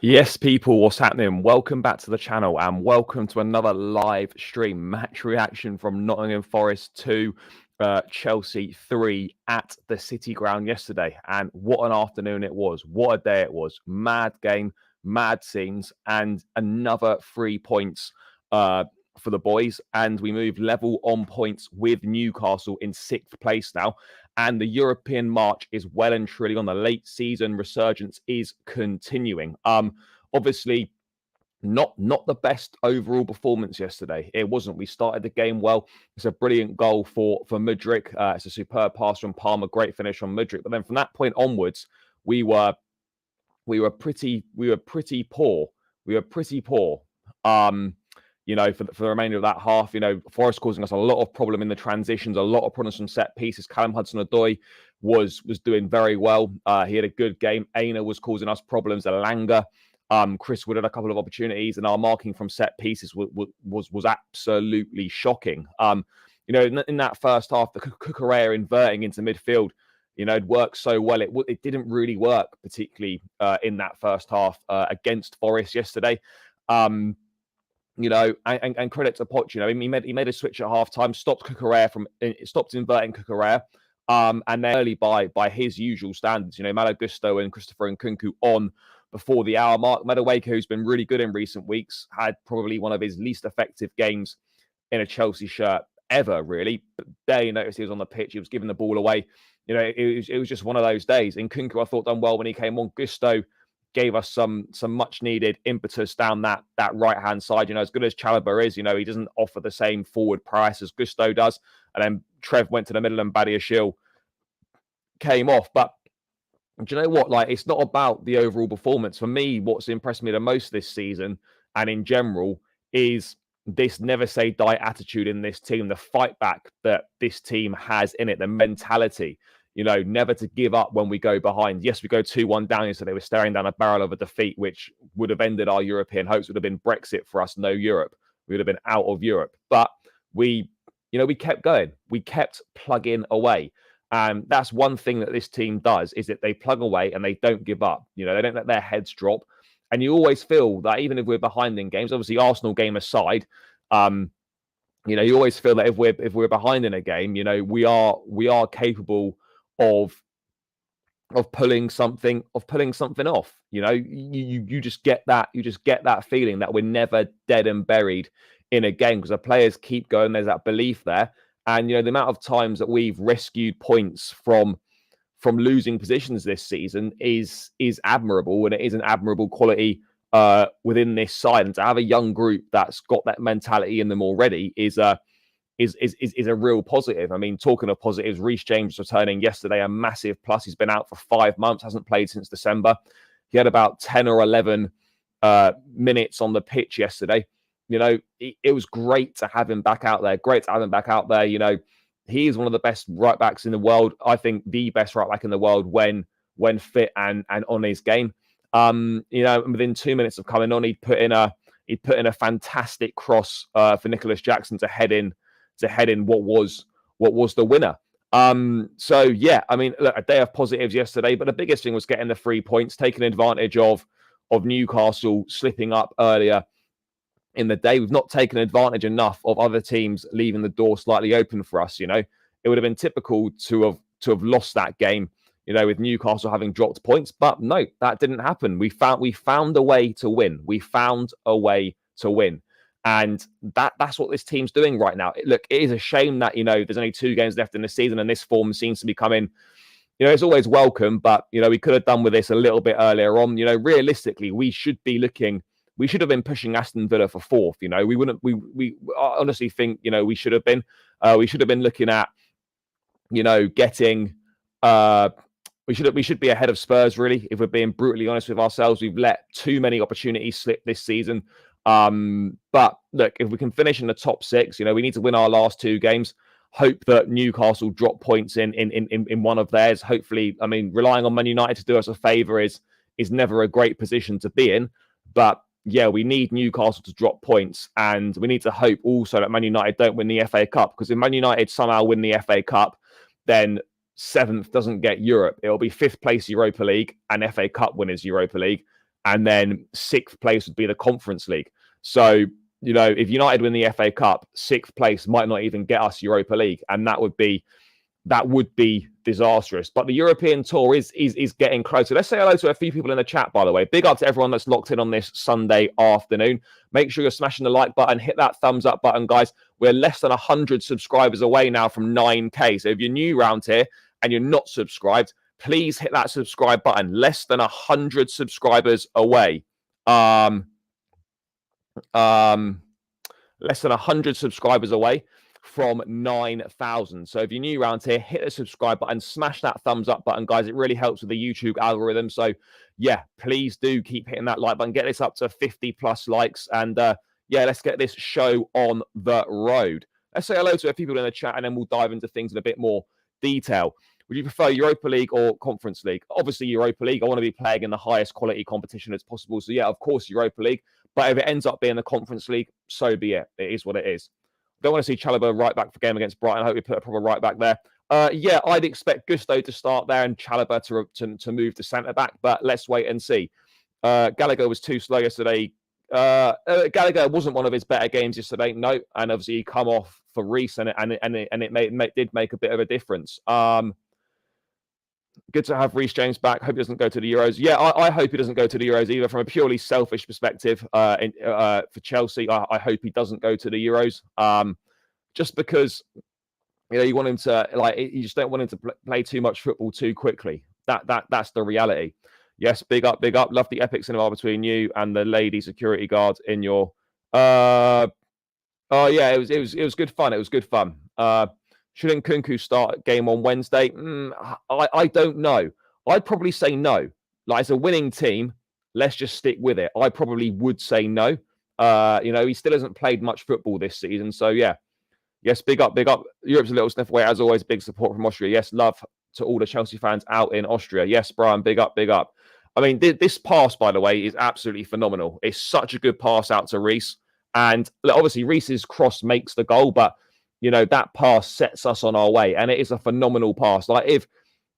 Yes, people, what's happening? Welcome back to the channel and welcome to another live stream match reaction from Nottingham Forest 2, Chelsea 3 at the City Ground yesterday. And what an afternoon it was. What a day it was. Mad game, mad scenes, and another 3 points for the boys. And we move level on points with Newcastle in 6th place now. And the European march is well and truly on. The late season resurgence is continuing. Obviously, not the best overall performance yesterday. It wasn't. We started the game well. It's a brilliant goal for Mudryk. It's a superb pass from Palmer. Great finish on Mudryk. But then from that point onwards, we were pretty poor. We were pretty poor. For the remainder of that half, Forest causing us a lot of problem in the transitions, a lot of problems from set pieces. Callum Hudson-Odoi was doing very well. He had a good game. Aina was causing us problems. Elanga, Chris Wood had a couple of opportunities, and our marking from set pieces was absolutely shocking. In that first half, the Cucurella inverting into midfield, it worked so well. It didn't really work, particularly in that first half against Forest yesterday. And credit to Poch, he made a switch at halftime, stopped inverting Cucurella, and then early by his usual standards, Malo Gusto and Christopher Nkunku on before the hour mark. Madueke, who's been really good in recent weeks, had probably one of his least effective games in a Chelsea shirt ever, really. But there you noticed he was on the pitch, he was giving the ball away. It was just one of those days. Nkunku, I thought, done well when he came on. Gusto gave us some much needed impetus down that right hand side. As good as Chalobah is, he doesn't offer the same forward prowess as Gusto does. And then Trev went to the middle and Badiashile came off. But do you know what? It's not about the overall performance. For me, what's impressed me the most this season and in general is this never say die attitude in this team, the fight back that this team has in it, the mentality. Never to give up when we go behind. Yes, we go 2-1 down yesterday. We're staring down a barrel of a defeat, which would have ended our European hopes. Would have been Brexit for us, no Europe. We would have been out of Europe. But we kept going. We kept plugging away. And that's one thing that this team does, is that they plug away and they don't give up. They don't let their heads drop. And you always feel that even if we're behind in games, obviously Arsenal game aside, you always feel that if we're behind in a game, we are capable of pulling something off. You just get that feeling that we're never dead and buried in a game because the players keep going. There's that belief there, and the amount of times that we've rescued points from losing positions this season is admirable, and it is an admirable quality within this side. And to have a young group that's got that mentality in them already is a real positive. I mean, talking of positives, Reece James returning yesterday, a massive plus. He's been out for 5 months, hasn't played since December. He had about 10 or 11 minutes on the pitch yesterday. It was great to have him back out there. He is one of the best right backs in the world. I think the best right back in the world when fit and on his game. Within 2 minutes of coming on, he'd put in a fantastic cross for Nicholas Jackson to head in what was the winner. So yeah, I mean, look, a day of positives yesterday, but the biggest thing was getting the 3 points, taking advantage of Newcastle slipping up earlier in the day. We've not taken advantage enough of other teams leaving the door slightly open for us. It would have been typical to have lost that game, with Newcastle having dropped points, but no, that didn't happen. We found a way to win. And that's what this team's doing right now. Look, it is a shame that, there's only 2 games left in the season and this form seems to be coming, it's always welcome, but, we could have done with this a little bit earlier on. Realistically, we should have been pushing Aston Villa for 4th. We honestly think, we should have been looking at, getting, we should be ahead of Spurs, really, if we're being brutally honest with ourselves. We've let too many opportunities slip this season. But look, if we can finish in the top 6, we need to win our last 2 games. Hope that Newcastle drop points in one of theirs. Hopefully, I mean, relying on Man United to do us a favour is never a great position to be in. But yeah, we need Newcastle to drop points, and we need to hope also that Man United don't win the FA Cup, because if Man United somehow win the FA Cup, then 7th doesn't get Europe. It'll be 5th place Europa League and FA Cup winners Europa League. and then 6th place would be the Conference League. So, you know, if United win the FA Cup, 6th place might not even get us Europa League, and that would be disastrous. But the European tour is getting closer. Let's say hello to a few people in the chat, by the way. Big up to everyone that's locked in on this Sunday afternoon. Make sure you're smashing the like button, hit that thumbs up button, guys. We're less than 100 subscribers away now from 9K. So if you're new around here and you're not subscribed, please hit that subscribe button. Less than 100 subscribers away. Less than 100 subscribers away from 9,000. So if you're new around here, hit the subscribe button, smash that thumbs up button, guys. It really helps with the YouTube algorithm. So yeah, please do keep hitting that like button. Get this up to 50 plus likes. And yeah, let's get this show on the road. Let's say hello to a few people in the chat, and then we'll dive into things in a bit more detail. Would you prefer Europa League or Conference League? Obviously, Europa League. I want to be playing in the highest quality competition as possible. So yeah, of course, Europa League. But if it ends up being the Conference League, so be it. It is what it is. Don't want to see Chalobah right back for game against Brighton. I hope we put a proper right back there. Yeah, I'd expect Gusto to start there and Chalobah to move to centre back, but let's wait and see. Gallagher was too slow yesterday. Gallagher wasn't one of his better games yesterday, no, and obviously he come off for Reece, and it did make a bit of a difference. Good to have Reece James back. Hope he doesn't go to the Euros. Yeah, I hope he doesn't go to the Euros either. From a purely selfish perspective, for Chelsea, I hope he doesn't go to the Euros. Just because, you know, you want him to, like, you just don't want him to play too much football too quickly. That's the reality. Yes, big up. Love the epic cinema between you and the lady security guard in your. Oh yeah, it was good fun. It was good fun. Shouldn't Kunku start game on Wednesday? I don't know. I'd probably say no. Like, it's a winning team. Let's just stick with it. I probably would say no. You know, he still hasn't played much football this season. So, yeah. Yes, big up. Europe's a little sniff away. As always, big support from Austria. Yes, love to all the Chelsea fans out in Austria. Yes, Brian, big up. I mean, this pass, by the way, is absolutely phenomenal. It's such a good pass out to Reece. And obviously, Reece's cross makes the goal, but you know, that pass sets us on our way, and it is a phenomenal pass. Like, if,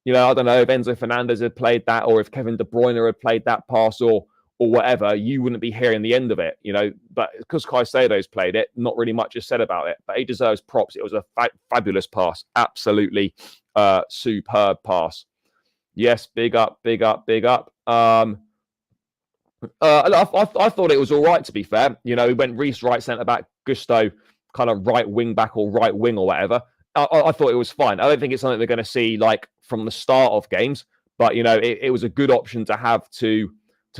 you know, I don't know if Enzo Fernandez had played that, or if Kevin De Bruyne had played that pass, or whatever, you wouldn't be hearing the end of it, you know. But because Caicedo's played it, not really much is said about it. But he deserves props. It was a fabulous pass, absolutely superb pass. Yes, big up. I thought it was all right, to be fair. You know, he went Reece right centre back, Gusto kind of right wing back or right wing or whatever. I thought it was fine. I don't think it's something they're going to see like from the start of games, but you know, it was a good option to have to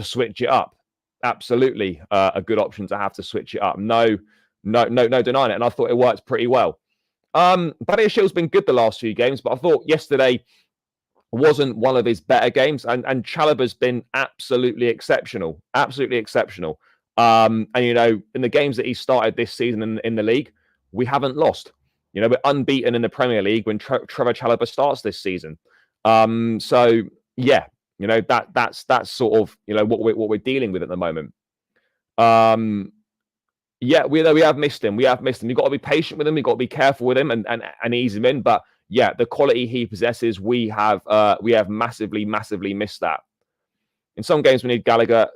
switch it up. Absolutely, a good option to have to switch it up. No denying it. And I thought it worked pretty well. Badia Shield's been good the last few games, but I thought yesterday wasn't one of his better games, and Chalobah's been absolutely exceptional. And, you know, in the games that he started this season in the league, we haven't lost. You know, we're unbeaten in the Premier League when Trevor Chalobah starts this season. So, yeah, you know, that's sort of, you know, what we're dealing with at the moment. Yeah, we have missed him. You've got to be patient with him. You've got to be careful with him and ease him in. But, yeah, the quality he possesses, we have massively missed that. In some games, we need Gallagher.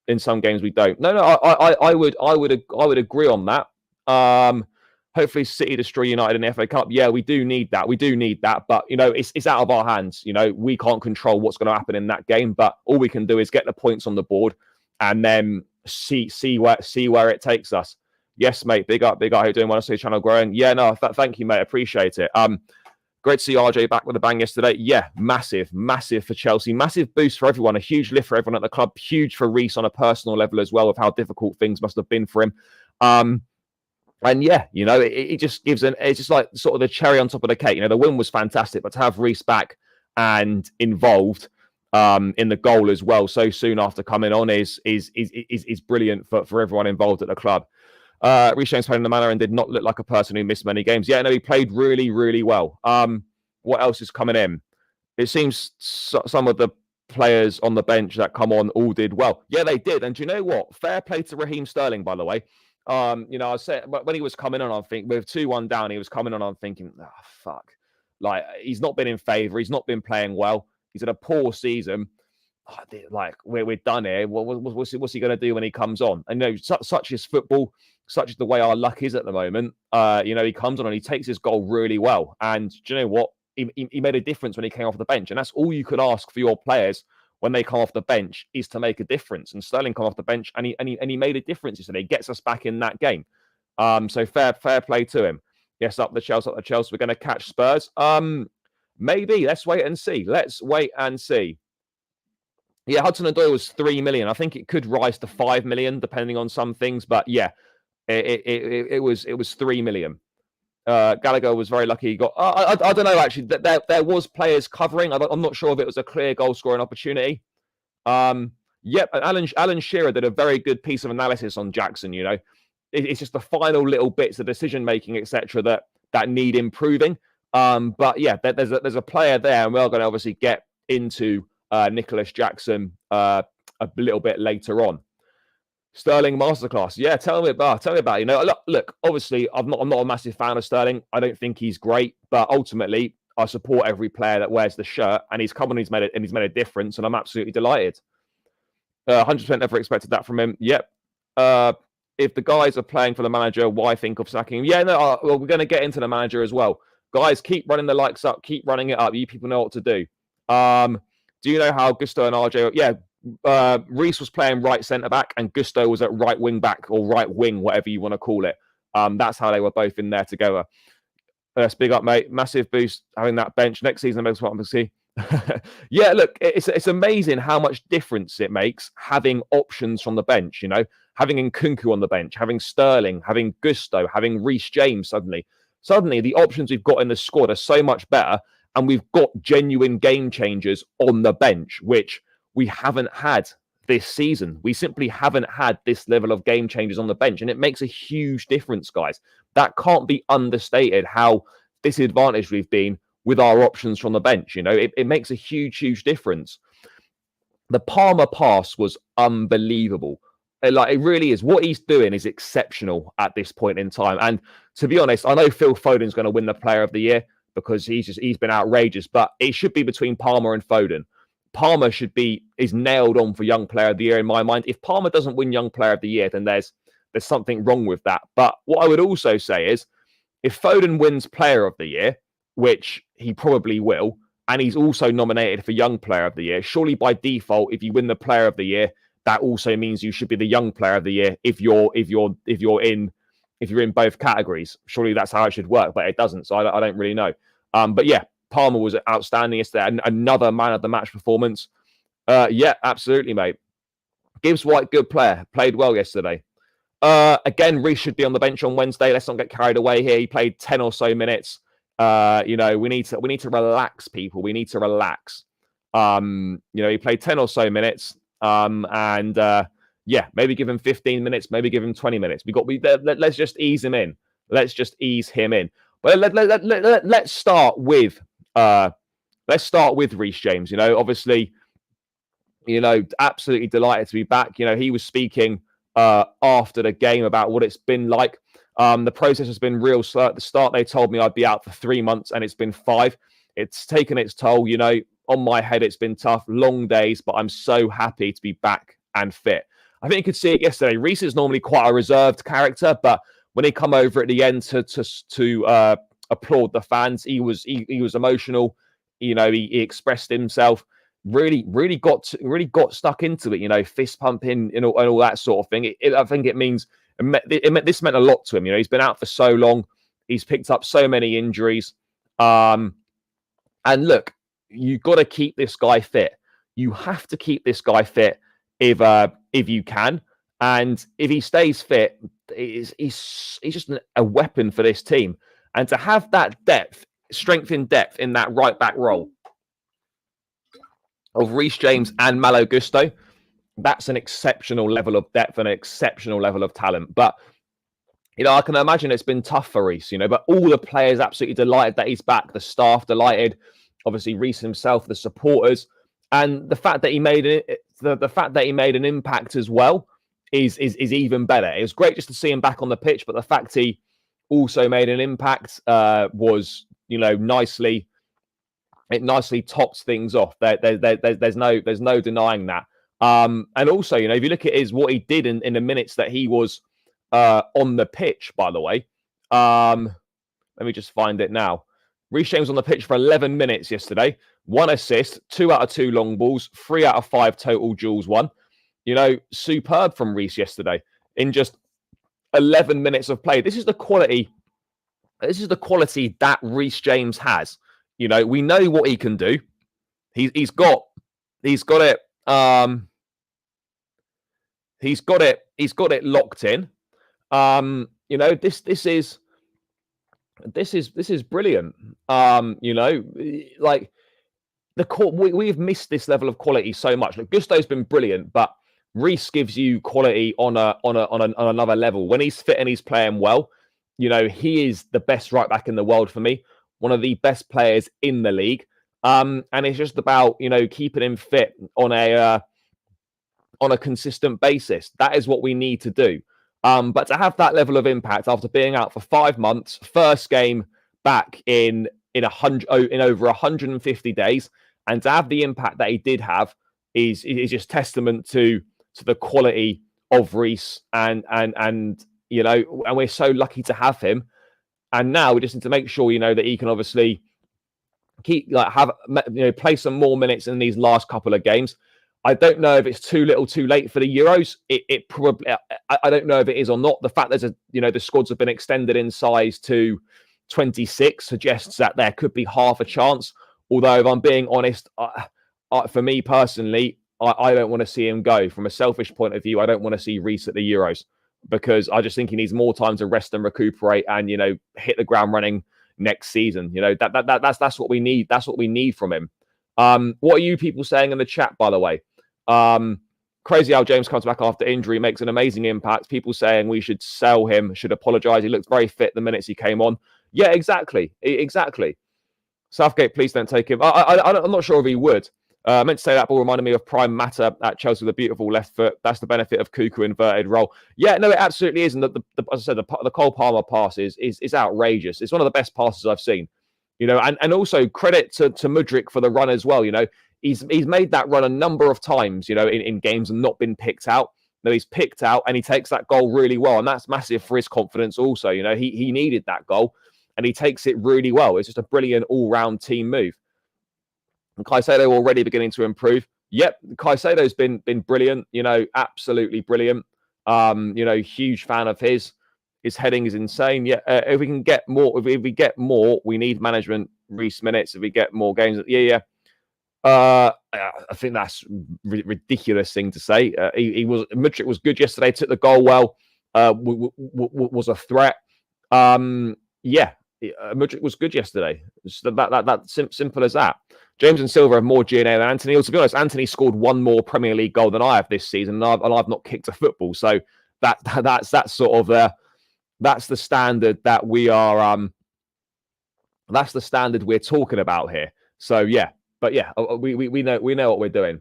In some games we don't. No, I would agree on that. Hopefully City destroy United in the FA Cup. Yeah, we do need that. But you know, it's out of our hands. You know, we can't control what's going to happen in that game. But all we can do is get the points on the board and then see where it takes us. Yes, mate. Big up. How you doing? Want to see the channel growing? Yeah, no. Thank you, mate. Appreciate it. Great to see RJ back with a bang yesterday. Yeah, massive for Chelsea. Massive boost for everyone. A huge lift for everyone at the club. Huge for Reece on a personal level as well, of how difficult things must have been for him. And yeah, you know, it just gives it's just like sort of the cherry on top of the cake. You know, the win was fantastic, but to have Reece back and involved in the goal as well so soon after coming on is brilliant for everyone involved at the club. Reece James played in the manner and did not look like a person who missed many games. Yeah, no, he played really well. What else is coming in? It seems some of the players on the bench that come on all did well. Yeah, they did. And do you know what? Fair play to Raheem Sterling, by the way. You know, I said when he was coming on, I think with 2-1 down, he was coming on. I'm thinking, oh, fuck. Like, he's not been in favour. He's not been playing well. He's had a poor season. like we're done here. What's he going to do when he comes on? And such is football, such is the way our luck is at the moment. He comes on and he takes his goal really well. And do you know what? He made a difference when he came off the bench, and that's all you could ask for your players when they come off the bench, is to make a difference. And Sterling come off the bench and he made a difference. So he gets us back in that game. So fair play to him. Yes, up the Chelsea. We're going to catch Spurs. Maybe. Let's wait and see. Yeah, Hudson-Odoi was 3 million. I think it could rise to 5 million depending on some things, but yeah, it was 3 million. Gallagher was very lucky. He got. I don't know actually. There was players covering. I'm not sure if it was a clear goal scoring opportunity. Yep. Alan Shearer did a very good piece of analysis on Jackson. It's just the final little bits, the decision making, etc., that need improving. But yeah, there's a player there, and we're going to obviously get into Nicholas Jackson a little bit later on. Sterling masterclass. Yeah, tell me about it. Look, obviously, I'm not a massive fan of Sterling. I don't think he's great, but ultimately, I support every player that wears the shirt, and he's come on, he's made a difference, and I'm absolutely delighted. 100% never expected that from him. Yep. If the guys are playing for the manager, why think of sacking him? Yeah, no. Well, we're going to get into the manager as well. Guys, keep running the likes up. Keep running it up. You people know what to do. Do you know how Gusto and RJ? Yeah. Reece was playing right centre back and Gusto was at right wing back, or right wing, whatever you want to call it. That's how they were both in there together. Big up, mate. Massive boost having that bench next season. Most what I'm see. Yeah, look, it's amazing how much difference it makes having options from the bench. Having Nkunku on the bench, having Sterling, having Gusto, having Reece James. Suddenly, the options we've got in the squad are so much better, and we've got genuine game changers on the bench, which we haven't had this season. We simply haven't had this level of game changers on the bench, and it makes a huge difference, guys. That can't be understated, how disadvantaged we've been with our options from the bench. It makes a huge difference. The Palmer pass was unbelievable. It really is. What he's doing is exceptional at this point in time. And to be honest, I know Phil Foden's going to win the Player of the Year because he's been outrageous, but it should be between Palmer and Foden. Palmer is nailed on for Young Player of the Year in my mind. If Palmer doesn't win Young Player of the Year, then there's something wrong with that. But what I would also say is, if Foden wins Player of the Year, which he probably will, and he's also nominated for Young Player of the Year, surely by default, if you win the Player of the Year, that also means you should be the Young Player of the Year if you're in both categories. Surely that's how it should work, but it doesn't. So I don't really know. But yeah, Palmer was outstanding yesterday. Another man of the match performance. Yeah, absolutely, mate. Gibbs White, good player. Played well yesterday. Again, Reece should be on the bench on Wednesday. Let's not get carried away here. He played 10 or so minutes. We need to relax, people. We need to relax. He played 10 or so minutes. Yeah, maybe give him 15 minutes, maybe give him 20 minutes. Let's just ease him in. Let's just ease him in. But let's start with Reece James. Obviously, absolutely delighted to be back. He was speaking after the game about what it's been like. The process has been real slow. At the start, they told me I'd be out for 3 months, and it's been 5. It's taken its toll. On my head, it's been tough, long days, but I'm so happy to be back and fit. I think you could see it yesterday. Reece is normally quite a reserved character, but when he come over at the end to applaud the fans, he was emotional. He expressed himself. Really got stuck into it. Fist pumping and all that sort of thing. I think this meant a lot to him. He's been out for so long. He's picked up so many injuries. And look, you've got to keep this guy fit. You have to keep this guy fit if you can. And if he stays fit, he's just a weapon for this team. And to have that strength in depth in that right back role of Reece James and Malo Gusto, that's an exceptional level of depth and an exceptional level of talent. But I can imagine it's been tough for Reece, but all the players absolutely delighted that he's back. The staff delighted, obviously Reece himself, the supporters, and the fact that he made it. The fact that he made an impact as well is even better. It was great just to see him back on the pitch, but the fact he also made an impact was, nicely it nicely tops things off. There's no denying that. And also, you know, if you look at what he did in the minutes that he was on the pitch, by the way. Let me just find it now. Reece James on the pitch for 11 minutes yesterday. 1 assist, 2 out of 2 long balls, 3 out of 5 total duels won. You know, superb from Reece yesterday in just 11 minutes of play. This is the quality. This is the quality that Reece James has. You know, we know what he can do. He's got it. He's got it locked in. You know, this is brilliant. You know, like we've missed this level of quality so much. Look, Gusto's been brilliant, but Reece gives you quality on another level. When he's fit and he's playing well, you know, he is the best right back in the world for me. One of the best players in the league. And it's just about, you know, keeping him fit on a consistent basis. That is what we need to do. But to have that level of impact after being out for 5 months, first game back in over 150 days, and to have the impact that he did have is just testament to the quality of Reece and you know, and we're so lucky to have him. And now we just need to make sure, you know, that he can obviously play some more minutes in these last couple of games. I don't know if it's too little, too late for the Euros. It probably, I don't know if it is or not. The fact that the squads have been extended in size to 26 suggests that there could be half a chance. Although, if I'm being honest, for me personally, I don't want to see him go. From a selfish point of view, I don't want to see Reece at the Euros because I just think he needs more time to rest and recuperate and, you know, hit the ground running next season. You know, that's what we need. That's what we need from him. What are you people saying in the chat, by the way? Crazy how James comes back after injury, makes an amazing impact. People saying we should sell him, should apologise. He looked very fit the minutes he came on. Yeah, exactly. Southgate, please don't take him. I'm not sure if he would. I meant to say that ball reminded me of Prime Matter at Chelsea with a beautiful left foot. That's the benefit of Cuckoo inverted role. Yeah, no, it absolutely is. And as I said, the Cole Palmer pass is outrageous. It's one of the best passes I've seen. You know, and also credit to Mudryk for the run as well. You know, he's made that run a number of times, you know, in games and not been picked out. No, he's picked out and he takes that goal really well. And that's massive for his confidence also. You know, he needed that goal and he takes it really well. It's just a brilliant all-round team move. And Caicedo already beginning to improve. Yep, Caicedo's been brilliant, you know, absolutely brilliant. You know, huge fan of his. His heading is insane. Yeah, if we can get more, if we get more, we need management Reece minutes. If we get more games, yeah. I think that's ridiculous thing to say. Mudryk was good yesterday. Took the goal well. Was a threat. Yeah, Mudryk was good yesterday. That simple as that. James and Silva have more GNA than Anthony. Well, to be honest, Anthony scored one more Premier League goal than I have this season, and I've not kicked a football. So that's sort of that's the standard that we are. That's the standard we're talking about here. So yeah, but yeah, we know what we're doing.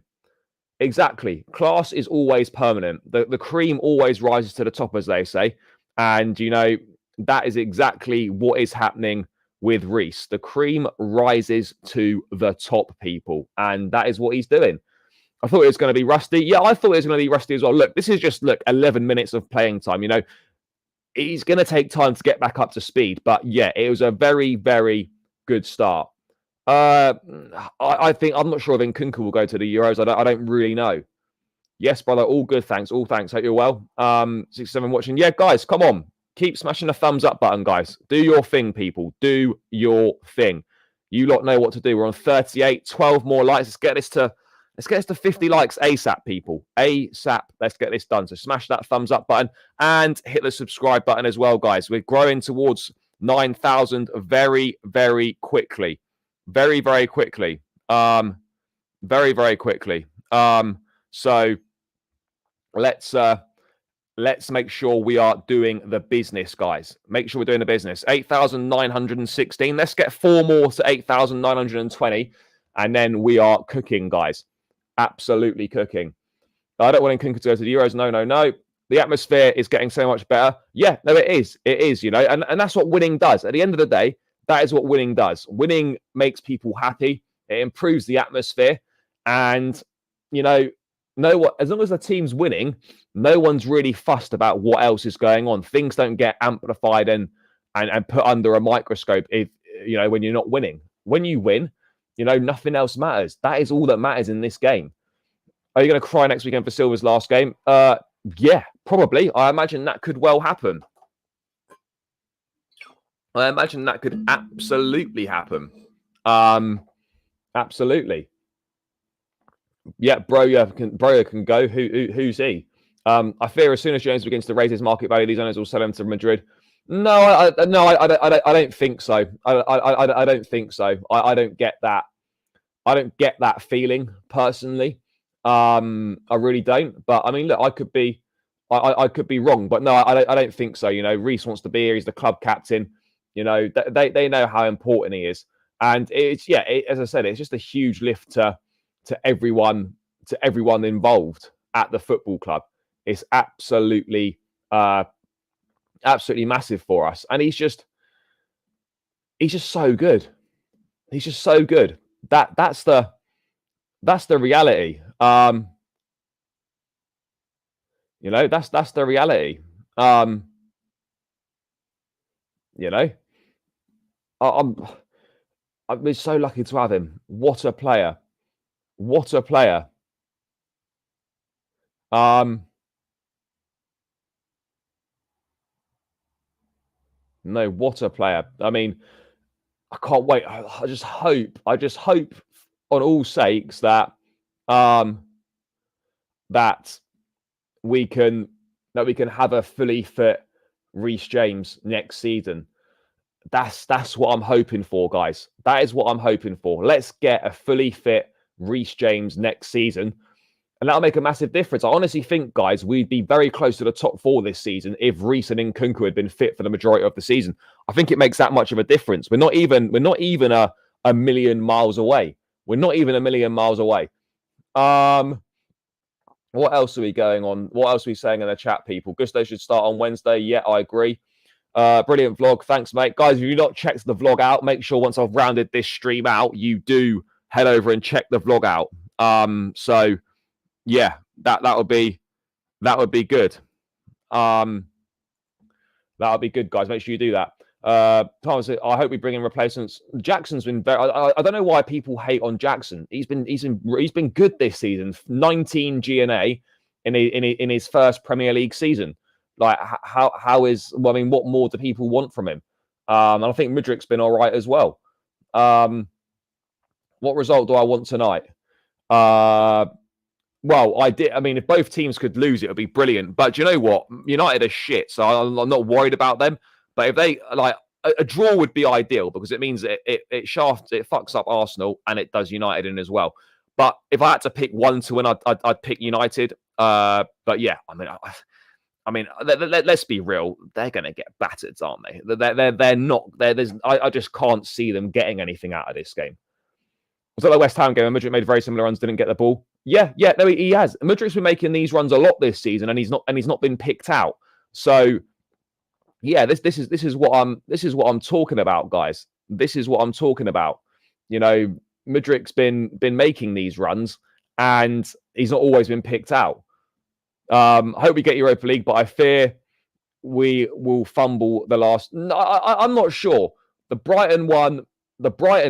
Exactly. Class is always permanent. The cream always rises to the top, as they say, and you know that is exactly what is happening with Reece. The cream rises to the top, people, and that is what he's doing. I thought it was going to be rusty. Yeah, I thought it was going to be rusty as well. Look, this is just 11 minutes of playing time. You know, he's going to take time to get back up to speed, but yeah, it was a very, very good start. I think I'm not sure if Nkunku will go to the Euros. I don't really know. Yes, brother, all good. Thanks, all thanks. Hope you're well. 67 watching. Yeah, guys, come on. Keep smashing the thumbs up button, guys. Do your thing, people. Do your thing. You lot know what to do. We're on 38, 12 more likes. Let's get this to 50 likes ASAP, people. ASAP. Let's get this done. So smash that thumbs up button and hit the subscribe button as well, guys. We're growing towards 9,000 very, very quickly. Very, very quickly. Very, very quickly. So let's make sure we are doing the business, guys. Make sure we're doing the business. 8,916. Let's get 4 more to 8,920. And then we are cooking, guys. Absolutely cooking. I don't want Nkunku to go to the Euros. No. The atmosphere is getting so much better. Yeah, no, it is. It is, you know. And that's what winning does. At the end of the day, that is what winning does. Winning makes people happy. It improves the atmosphere, and you know, as long as the team's winning, no one's really fussed about what else is going on. Things don't get amplified and put under a microscope if when you're not winning. When you win, nothing else matters. That is all that matters in this game. Are you going to cry next weekend for Silva's last game? Yeah, probably. I imagine that could well happen. I imagine that could absolutely happen. Absolutely. Yeah, Broja can go. Who's he? I fear as soon as James begins to raise his market value, these owners will sell him to Madrid. No, I don't think so. I don't think so. I don't get that. I don't get that feeling personally. I really don't. But I mean, look, I could be wrong. But no, I don't think so. Reece wants to be here. He's the club captain. They know how important he is, and it's as I said, it's just a huge lift to everyone involved at the football club. It's absolutely massive for us, and he's just so good. He's just so good. That's the reality. That's the reality. I've been so lucky to have him. What a player. What a player. No, what a player. I mean, I can't wait. I just hope on all sakes that that we can have a fully fit Reece James next season. That's what I'm hoping for, guys. That is what I'm hoping for. Let's get a fully fit Reece James next season, and that'll make a massive difference. I honestly think, guys, we'd be very close to the top 4 this season if Reece and Nkunku had been fit for the majority of the season. I think it makes that much of a difference. We're not even a million miles away. We're not even a million miles away. What else are we going on? What else are we saying in the chat, people? Gusto should start on Wednesday. Yeah, I agree. Brilliant vlog. Thanks, mate. Guys, if you've not checked the vlog out, make sure once I've rounded this stream out, you do head over and check the vlog out. So yeah, that would be good. That would be good, guys. Make sure you do that. Thomas, I hope we bring in replacements. Jackson's been very. I don't know why people hate on Jackson. He's been good this season. 19 GNA in his first Premier League season. Like how is? Well, I mean, what more do people want from him? And I think Mudryk's been all right as well. What result do I want tonight? Well, I did. I mean, if both teams could lose, it would be brilliant. But do you know what? United are shit, so I'm not worried about them. But if they a draw would be ideal because it means it fucks up Arsenal and it does United in as well. But if I had to pick one to win, I'd pick United. But yeah, I mean, let's be real. They're going to get battered, aren't they? They're not. I just can't see them getting anything out of this game. Was that the West Ham game? Mudryk made very similar runs, didn't get the ball. Yeah, no, he has. Mudryk's been making these runs a lot this season, and he's not been picked out. So, yeah, this is what I'm talking about, guys. This is what I'm talking about. Mudryk's been making these runs, and he's not always been picked out. I hope we get Europa League, but I fear we will fumble the last. No, I'm not sure. The Brighton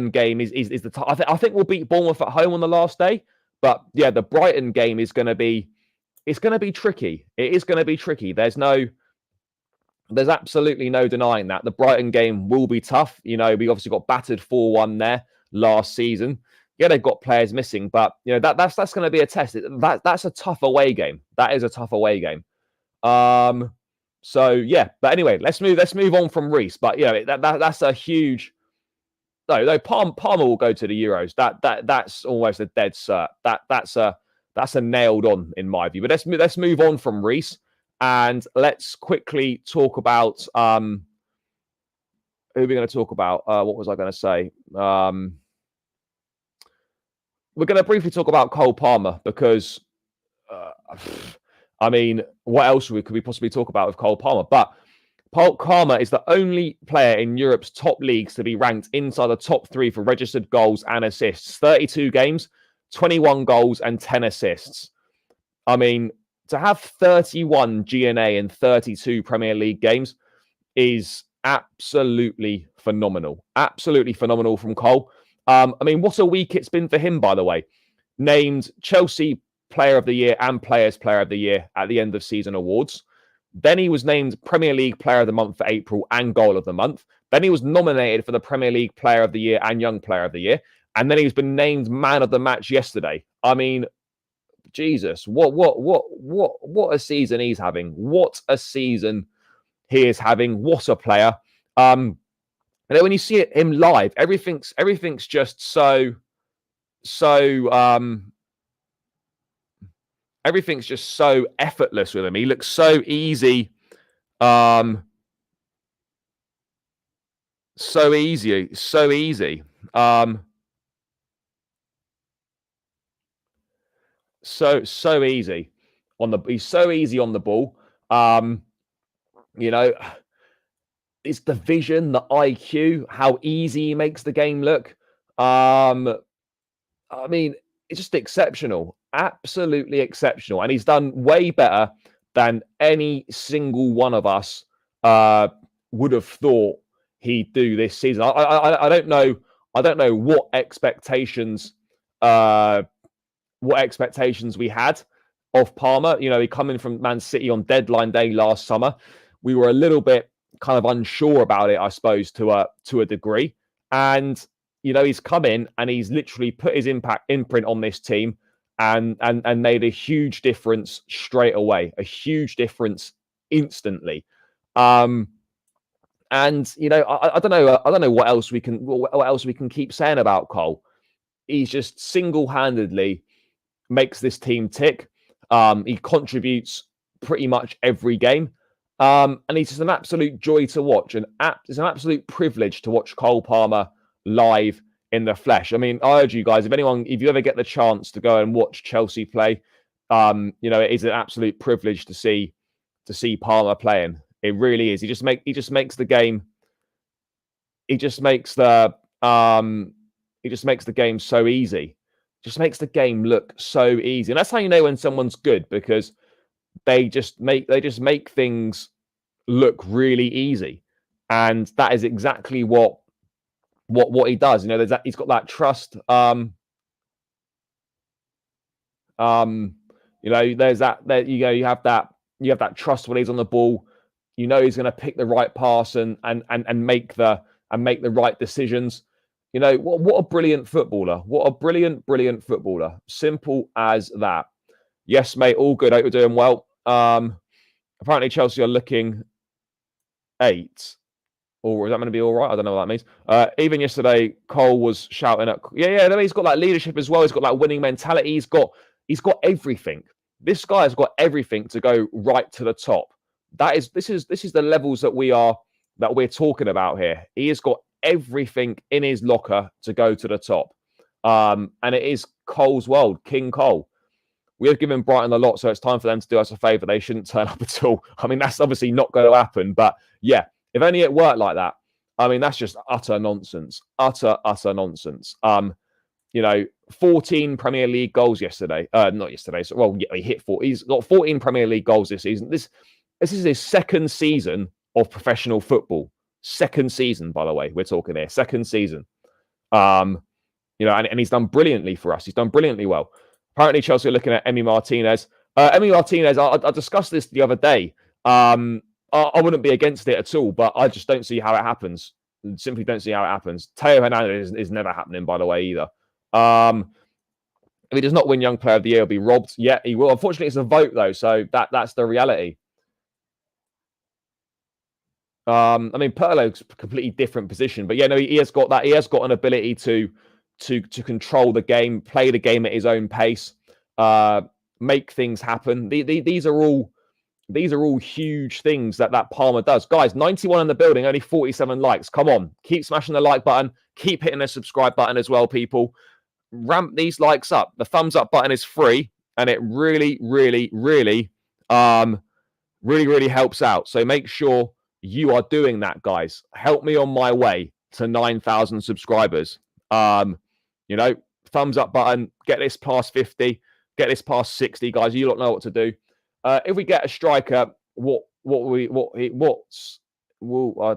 game is the. I think we'll beat Bournemouth at home on the last day. But yeah, the Brighton game is going to be. It's going to be tricky. It is going to be tricky. There's absolutely no denying that the Brighton game will be tough. We obviously got battered 4-1 there last season. Yeah, they've got players missing, but that's going to be a test. That's a tough away game. That is a tough away game. So yeah, but anyway, let's move on from Reece. But that's a huge. No, Palmer will go to the Euros. That's almost a dead cert. That's a nailed on in my view. But let's move on from Reece and let's quickly talk about who are we going to talk about? What was I going to say? We're going to briefly talk about Cole Palmer because, I mean, what else could we possibly talk about with Cole Palmer? But Paul Karma is the only player in Europe's top leagues to be ranked inside the top 3 for registered goals and assists. 32 games, 21 goals, and 10 assists. I mean, to have 31 GNA in 32 Premier League games is absolutely phenomenal. Absolutely phenomenal from Cole. I mean, what a week it's been for him, by the way. Named Chelsea Player of the Year and Players Player of the Year at the end of season awards. Then he was named Premier League Player of the Month for April and Goal of the Month. Then he was nominated for the Premier League Player of the Year and Young Player of the Year. And then he's been named Man of the Match yesterday. I mean, Jesus, what a season he's having. What a season he is having. What a player. And then when you see him live, everything's just so everything's just so effortless with him. He looks so easy. So easy. So easy. So easy on the. He's so easy on the ball. You know, it's the vision, the IQ, how easy he makes the game look. I mean, it's just exceptional. Absolutely exceptional. And he's done way better than any single one of us would have thought he'd do this season. I don't know. I don't know what expectations we had of Palmer. You know, he coming from Man City on deadline day last summer. We were a little bit kind of unsure about it, I suppose, to a degree. And you know, he's come in and he's literally put his imprint on this team and made a huge difference straight away, a huge difference instantly. And you know, I don't know what else we can keep saying about Cole. He's just single-handedly makes this team tick. He contributes pretty much every game. And he's just an absolute joy to watch. It's an absolute privilege to watch Cole Palmer live in the flesh. I mean, I urge you guys, if you ever get the chance to go and watch Chelsea play, you know, it is an absolute privilege to see Palmer playing. It really is. He just makes the game so easy. Just makes the game look so easy. And that's how you know when someone's good, because they just make things look really easy. And that is exactly what he does. You know, he's got that trust. You know, there's that you have that trust when he's on the ball. You know he's going to pick the right pass and make the right decisions. You know, what a brilliant footballer. What a brilliant footballer. Simple as that. Yes, mate, all good. Hope you're doing well. Apparently Chelsea are looking 8. Or is that going to be all right? I don't know what that means. Even yesterday, Cole was shouting at... Yeah, he's got that leadership as well. He's got that winning mentality. He's got everything. This guy has got everything to go right to the top. This is the levels that we're talking about here. He has got everything in his locker to go to the top. And it is Cole's world, King Cole. We have given Brighton a lot, so it's time for them to do us a favour. They shouldn't turn up at all. I mean, that's obviously not going to happen. But yeah, if only it worked like that. I mean, that's just utter nonsense. Utter nonsense. You know, 14 Premier League goals yesterday. Not yesterday. So, well, yeah, he hit 4. He's got 14 Premier League goals this season. This is his second season of professional football. Second season, by the way, we're talking here. Second season. You know, and he's done brilliantly for us. He's done brilliantly well. Apparently, Chelsea are looking at Emi Martinez. Emi Martinez, I discussed this the other day. I wouldn't be against it at all, but I just don't see how it happens. Simply don't see how it happens. Teo Hernandez is never happening, by the way, either. If he does not win Young Player of the Year, he'll be robbed. Yeah, he will. Unfortunately, it's a vote, though, so that's the reality. I mean, Pirlo's a completely different position, but yeah, no, he has got that. He has got an ability to control the game, play the game at his own pace, make things happen. These are all huge things that Palmer does. Guys, 91 in the building, only 47 likes. Come on, keep smashing the like button, keep hitting the subscribe button as well, people. Ramp these likes up. The thumbs up button is free, and it really helps out. So make sure You are doing that, guys. Help me on my way to 9,000 subscribers. Thumbs up button. Get this past 50. Get this past 60, guys. You don't know what to do. If we get a striker, I don't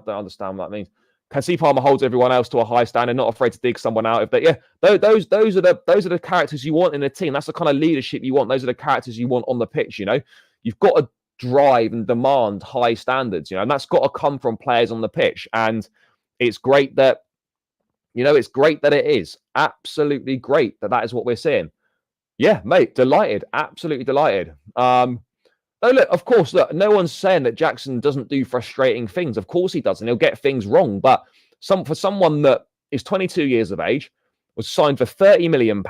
understand what that means. Can see Palmer holds everyone else to a high standard, not afraid to dig someone out. Those are the characters you want in a team. That's the kind of leadership you want. Those are the characters you want on the pitch. You've got to drive and demand high standards, and that's got to come from players on the pitch. And it's great that, it is absolutely great that is what we're seeing. Yeah, mate, delighted, absolutely delighted. Look, of course, no one's saying that Jackson doesn't do frustrating things. Of course he does, and he'll get things wrong. But for someone that is 22 years of age, was signed for £30 million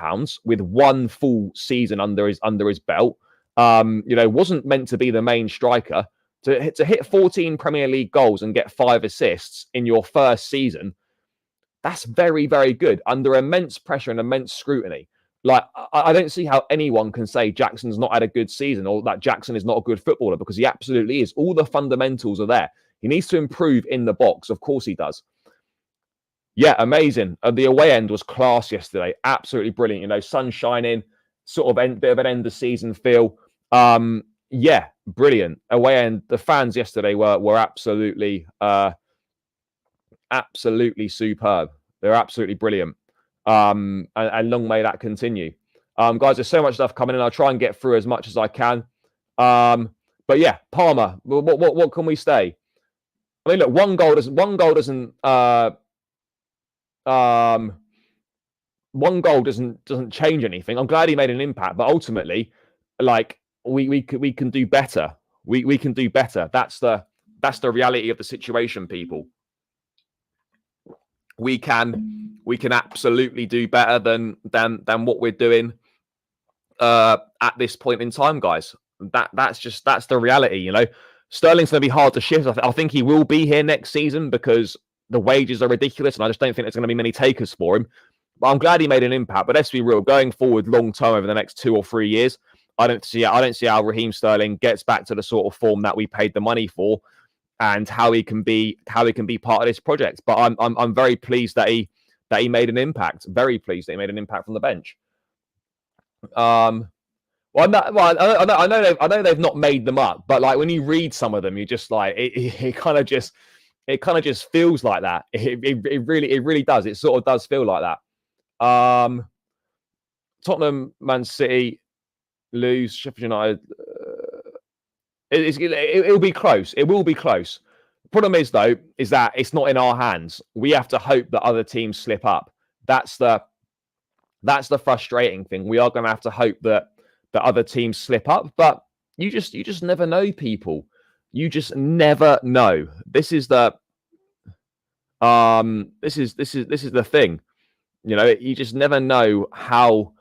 with one full season under his belt, wasn't meant to be the main striker, to hit 14 Premier League goals and get 5 assists in your first season, that's very, very good under immense pressure and immense scrutiny. Like, I don't see how anyone can say Jackson's not had a good season or that Jackson is not a good footballer, because he absolutely is. All the fundamentals are there. He needs to improve in the box. Of course he does. Yeah, amazing. The away end was class yesterday. Absolutely brilliant. Sun shining, sort of bit of an end of season feel. Yeah, brilliant. Away end. The fans yesterday were absolutely superb. They're absolutely brilliant. And long may that continue. Guys, there's so much stuff coming in. I'll try and get through as much as I can. But yeah, Palmer, what can we say? I mean, look, one goal doesn't change anything. I'm glad he made an impact, but ultimately, like, we can do better. We can do better. That's the reality of the situation, people. We can absolutely do better than what we're doing at this point in time, guys. That's the reality. Sterling's going to be hard to shift. I think he will be here next season because the wages are ridiculous, and I just don't think there's going to be many takers for him. But I'm glad he made an impact. But let's be real, going forward long term over the next 2 or 3 years, I don't see how Raheem Sterling gets back to the sort of form that we paid the money for, and how he can be part of this project. But I'm very pleased that he made an impact. Very pleased that he made an impact from the bench. I know they've not made them up, but like when you read some of them, you just like it kind of just feels like that. It really does. It sort of does feel like that. Tottenham, Man City lose, Sheffield United. It'll be close. It will be close. The problem is, though, is that it's not in our hands. We have to hope that other teams slip up. That's the frustrating thing. We are going to have to hope that other teams slip up, but you just never know, people. You just never know. This is the thing. You just never know how.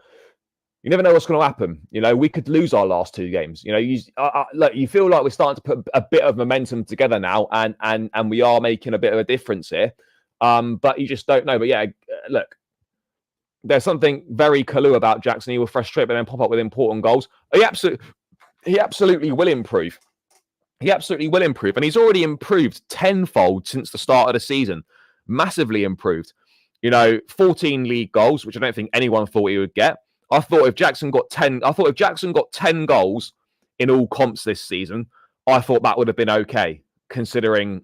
You never know what's going to happen. We could lose our last 2 games. You feel like we're starting to put a bit of momentum together now, and we are making a bit of a difference here. But you just don't know. But yeah, look, there's something very Kalu about Jackson. He will frustrate, but then pop up with important goals. He absolutely will improve. He absolutely will improve, and he's already improved tenfold since the start of the season. Massively improved. 14 league goals, which I don't think anyone thought he would get. I thought if Jackson got 10 goals in all comps this season, I thought that would have been okay, considering,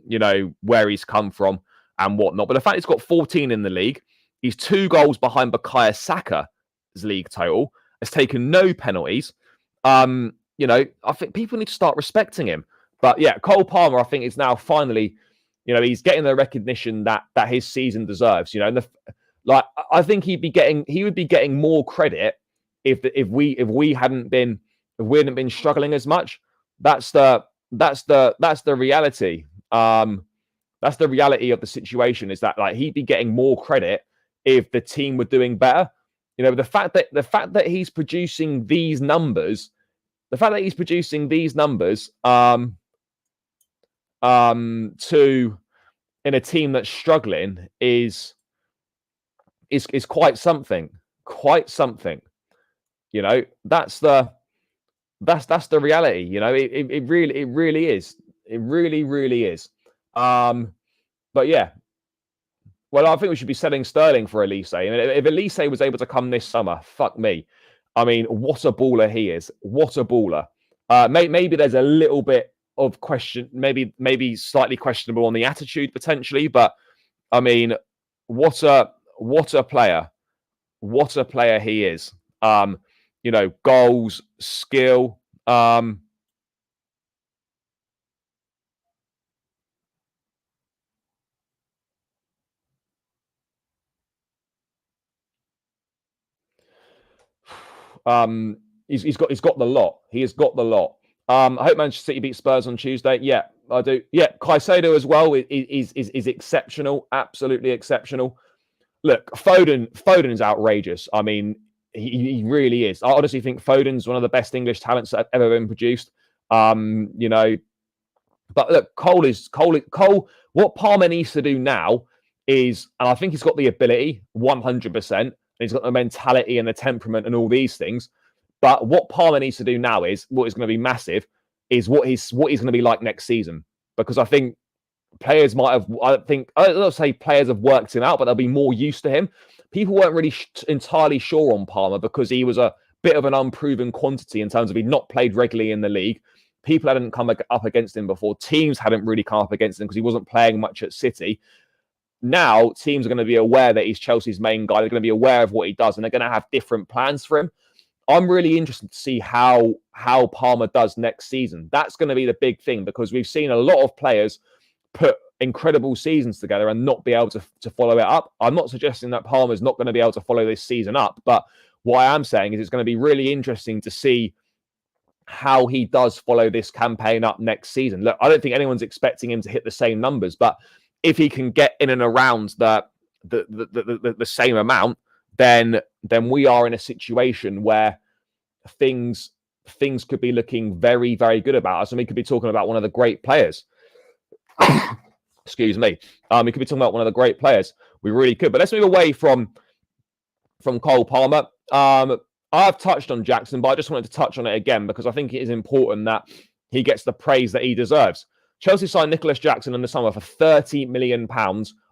where he's come from and whatnot. But the fact he's got 14 in the league, he's 2 goals behind Bukayo Saka's league total, has taken no penalties. I think people need to start respecting him. But yeah, Cole Palmer, I think, is now finally, he's getting the recognition that his season deserves. I think he would be getting more credit if we hadn't been struggling as much. That's the reality. That's the reality of the situation, is that like he'd be getting more credit if the team were doing better. The fact that he's producing these numbers, to in a team that's struggling is quite something. That's the reality. It really is. It really is. But yeah, well, I think we should be selling Sterling for Elise. And if Elise was able to come this summer, fuck me. I mean, what a baller he is. What a baller. Maybe there's a little bit of question, maybe slightly questionable on the attitude potentially, but I mean, what a player. What a player he is. Goals, skill. He's got the lot. He has got the lot. I hope Manchester City beat Spurs on Tuesday. Yeah, I do. Yeah, Caicedo as well is exceptional. Absolutely exceptional. Look, Foden is outrageous. I mean, he really is. I honestly think Foden's one of the best English talents that have ever been produced. But look, Cole. What Palmer needs to do now is, and I think he's got the ability, 100%. And he's got the mentality and the temperament and all these things. But what Palmer needs to do now is what is going to be massive is what he's going to be like next season. Because I think players might have, I don't say players have worked him out, but they'll be more used to him. People weren't really entirely sure on Palmer because he was a bit of an unproven quantity in terms of he'd not played regularly in the league. People hadn't come up against him before. Teams hadn't really come up against him because he wasn't playing much at City. Now, teams are going to be aware that he's Chelsea's main guy. They're going to be aware of what he does, and they're going to have different plans for him. I'm really interested to see how Palmer does next season. That's going to be the big thing because we've seen a lot of players put incredible seasons together and not be able to follow it up. I'm not suggesting that Palmer's not going to be able to follow this season up, but what I am saying is it's going to be really interesting to see how he does follow this campaign up next season. Look, I don't think anyone's expecting him to hit the same numbers, but if he can get in and around the same amount, then we are in a situation where things could be looking very, very good about us, and we could be talking about one of the great players. Excuse me. We could be talking about one of the great players. We really could. But let's move away from Cole Palmer. I've touched on Jackson, but I just wanted to touch on it again because I think it is important that he gets the praise that he deserves. Chelsea signed Nicholas Jackson in the summer for £30 million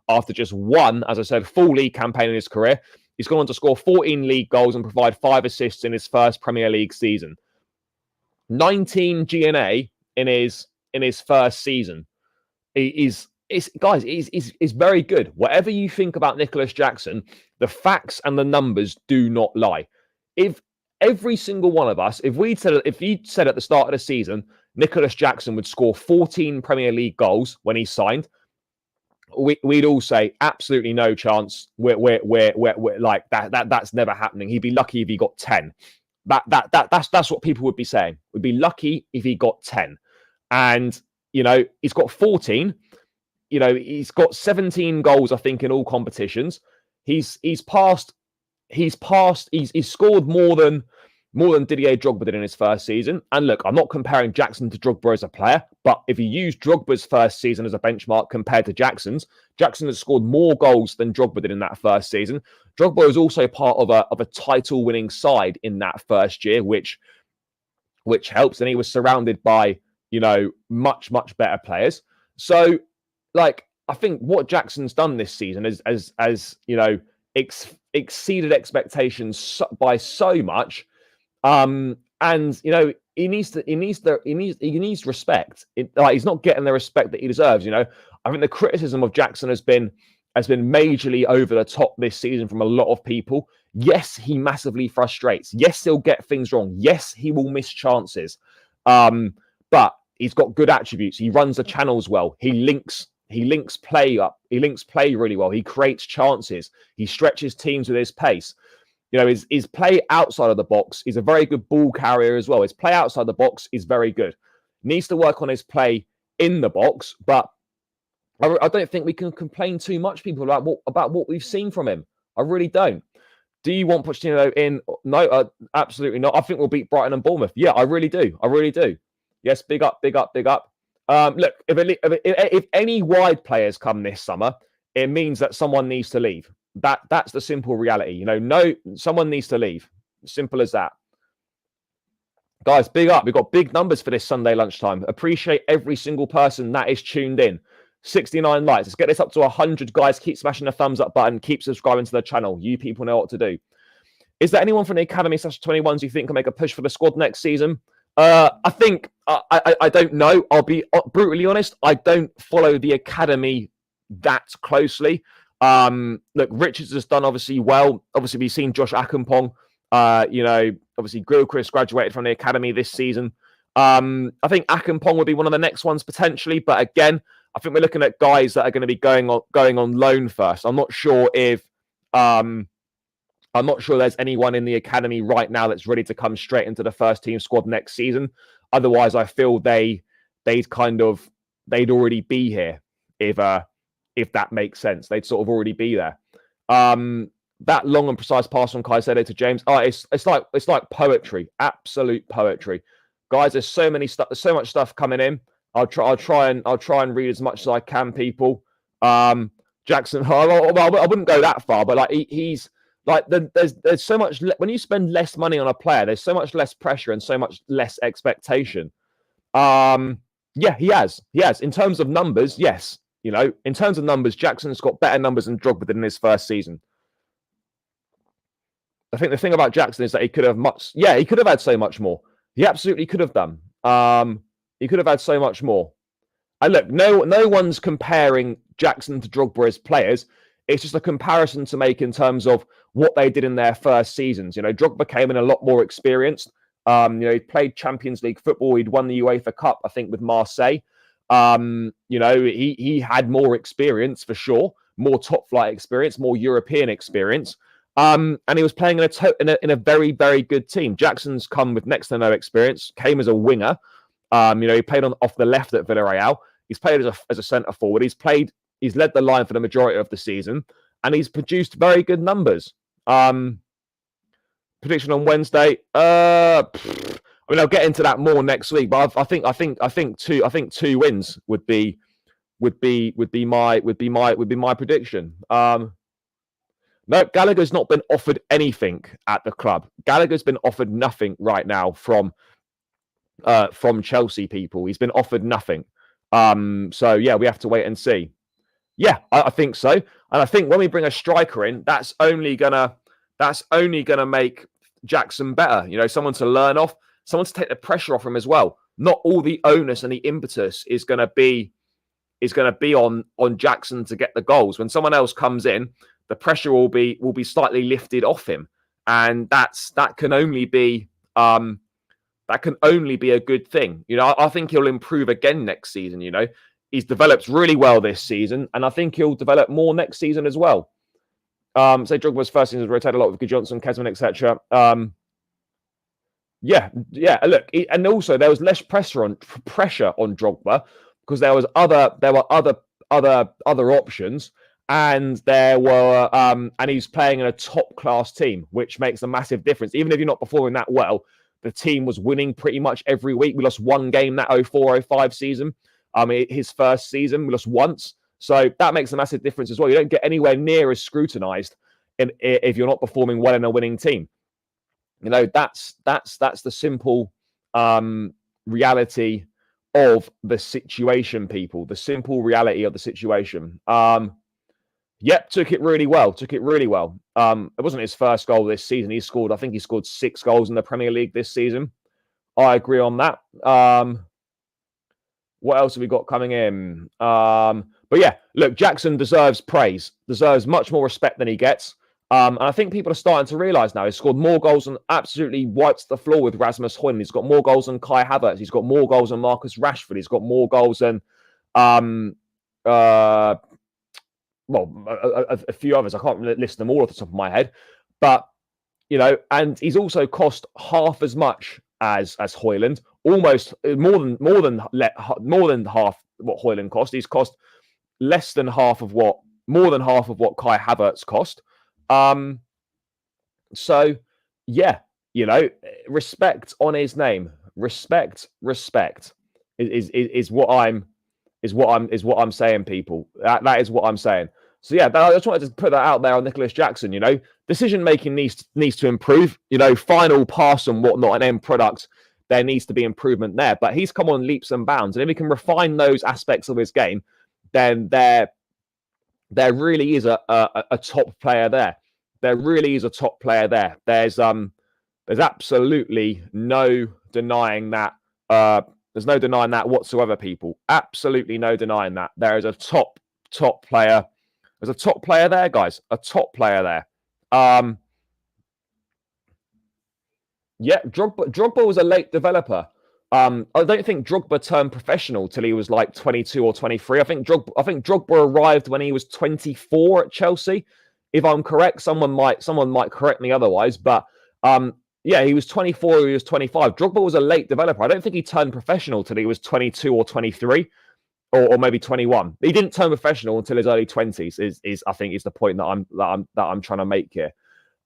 after just one, as I said, full league campaign in his career. He's gone on to score 14 league goals and provide 5 assists in his first Premier League season. 19 GNA in his first season. He's very good. Whatever you think about Nicholas Jackson, the facts and the numbers do not lie. If every single one of us, if you said at the start of the season, Nicholas Jackson would score 14 Premier League goals when he signed, we'd all say absolutely no chance. We're like that. That's never happening. He'd be lucky if he got 10. That's what people would be saying. We'd be lucky if he got 10. And he's got 14. He's got 17 goals, I think, in all competitions. He's scored more than Didier Drogba did in his first season. And look, I'm not comparing Jackson to Drogba as a player, but if you use Drogba's first season as a benchmark compared to Jackson has scored more goals than Drogba did in that first season. Drogba was also part of a title-winning side in that first year, which helps. And he was surrounded by much better players. So, I think what Jackson's done this season has exceeded expectations by so much. And he needs respect. He's not getting the respect that he deserves. I think the criticism of Jackson has been majorly over the top this season from a lot of people. Yes, he massively frustrates. Yes, he'll get things wrong. Yes, he will miss chances. But he's got good attributes. He runs the channels well. He links play up. He links play really well. He creates chances. He stretches teams with his pace. His play outside of the box. He's a very good ball carrier as well. His play outside the box is very good. Needs to work on his play in the box, but I don't think we can complain too much, people, about what we've seen from him. I really don't. Do you want Pochettino in? No, absolutely not. I think we'll beat Brighton and Bournemouth. Yeah, I really do. I really do. Yes, big up. Look, if any wide players come this summer, it means that someone needs to leave. That's the simple reality. Someone needs to leave. Simple as that. Guys, big up. We've got big numbers for this Sunday lunchtime. Appreciate every single person that is tuned in. 69 likes. Let's get this up to 100, guys. Keep smashing the thumbs up button. Keep subscribing to the channel. You people know what to do. Is there anyone from the academy /21s you think can make a push for the squad next season? I think I don't know. I'll be brutally honest. I don't follow the academy that closely. Look, Richards has done obviously well. Obviously, we've seen Josh Akampong. Obviously Gilchrist graduated from the academy this season. I think Akampong would be one of the next ones potentially, but again, I think we're looking at guys that are going to be going on loan first. I'm not sure there's anyone in the academy right now that's ready to come straight into the first team squad next season. Otherwise, I feel they'd already be here if that makes sense. They'd sort of already be there. That long and precise pass from Caicedo to James. It's like poetry, absolute poetry, guys. There's so much stuff coming in. I'll try and read as much as I can, people. Jackson, I wouldn't go that far, but like he's like there's so much when you spend less money on a player, there's so much less pressure and so much less expectation. Yeah, he has. In terms of numbers, yes. In terms of numbers, Jackson's got better numbers than Drogba did in his first season. I think the thing about Jackson is that he could have had so much more. He absolutely could have done. He could have had so much more. And look, no one's comparing Jackson to Drogba as players. It's just a comparison to make in terms of what they did in their first seasons. Drogba came in a lot more experienced. He played Champions League football. He'd won the UEFA Cup, I think, with Marseille. He had more experience for sure, more top flight experience, more European experience. And he was playing in a very, very good team. Jackson's come with next to no experience, came as a winger. He played off the left at Villarreal. He's played as a centre forward. He's led the line for the majority of the season, and he's produced very good numbers. Prediction on Wednesday. I'll get into that more next week. But I think two wins would be my prediction. No, Gallagher's not been offered anything at the club. Gallagher's been offered nothing right now from Chelsea people. He's been offered nothing. So yeah, we have to wait and see. Yeah, I think so. And I think when we bring a striker in, that's only gonna make Jackson better. Someone to learn off, someone to take the pressure off him as well. Not all the onus and the impetus is gonna be on Jackson to get the goals. When someone else comes in, the pressure will be slightly lifted off him, and that can only be a good thing. I think he'll improve again next season. He's developed really well this season, and I think he'll develop more next season as well. Say Drogba's first season has rotated a lot with Good Johnson, Kesman, etc. Look, and also there was less pressure on Drogba because there were other options. And and he's playing in a top class team, which makes a massive difference. Even if you're not performing that well, the team was winning pretty much every week. We lost one game that 04-05 season. His first season, we lost once. So that makes a massive difference as well. You don't get anywhere near as scrutinized if you're not performing well in a winning team. That's the simple reality of the situation, people. The simple reality of the situation. Yep, took it really well. It wasn't his first goal this season. I think he scored 6 goals in the Premier League this season. I agree on that. What else have we got coming in? But yeah, look, Jackson deserves praise, deserves much more respect than he gets. And I think people are starting to realise now he's scored more goals and absolutely wipes the floor with Rasmus Højlund. He's got more goals than Kai Havertz. He's got more goals than Marcus Rashford. He's got more goals than a few others. I can't list them all off the top of my head, but and he's also cost half as much as Højlund, almost more than half what Højlund cost. He's cost more than half of what Kai Havertz cost. So yeah, respect on his name. Respect is what I'm saying, people. That is what I'm saying. So yeah, I just wanted to put that out there on Nicholas Jackson. Decision making needs to improve. Final pass and whatnot, and end product. There needs to be improvement there. But he's come on leaps and bounds, and if he can refine those aspects of his game, then there really is a top player there. There really is a top player there. There's absolutely no denying that. There's no denying that whatsoever, people. Absolutely no denying that. There is a top player. There's a top player there, guys. A top player there. Yeah, Drogba was a late developer. I don't think Drogba turned professional till he was like 22 or 23. I think Drogba arrived when he was 24 at Chelsea. If I'm correct, someone might correct me otherwise. But yeah, he was 24. He was 25. Drogba was a late developer. I don't think he turned professional till he was 22 or 23, or maybe 21. He didn't turn professional until his early 20s. I think is the point that I'm trying to make here.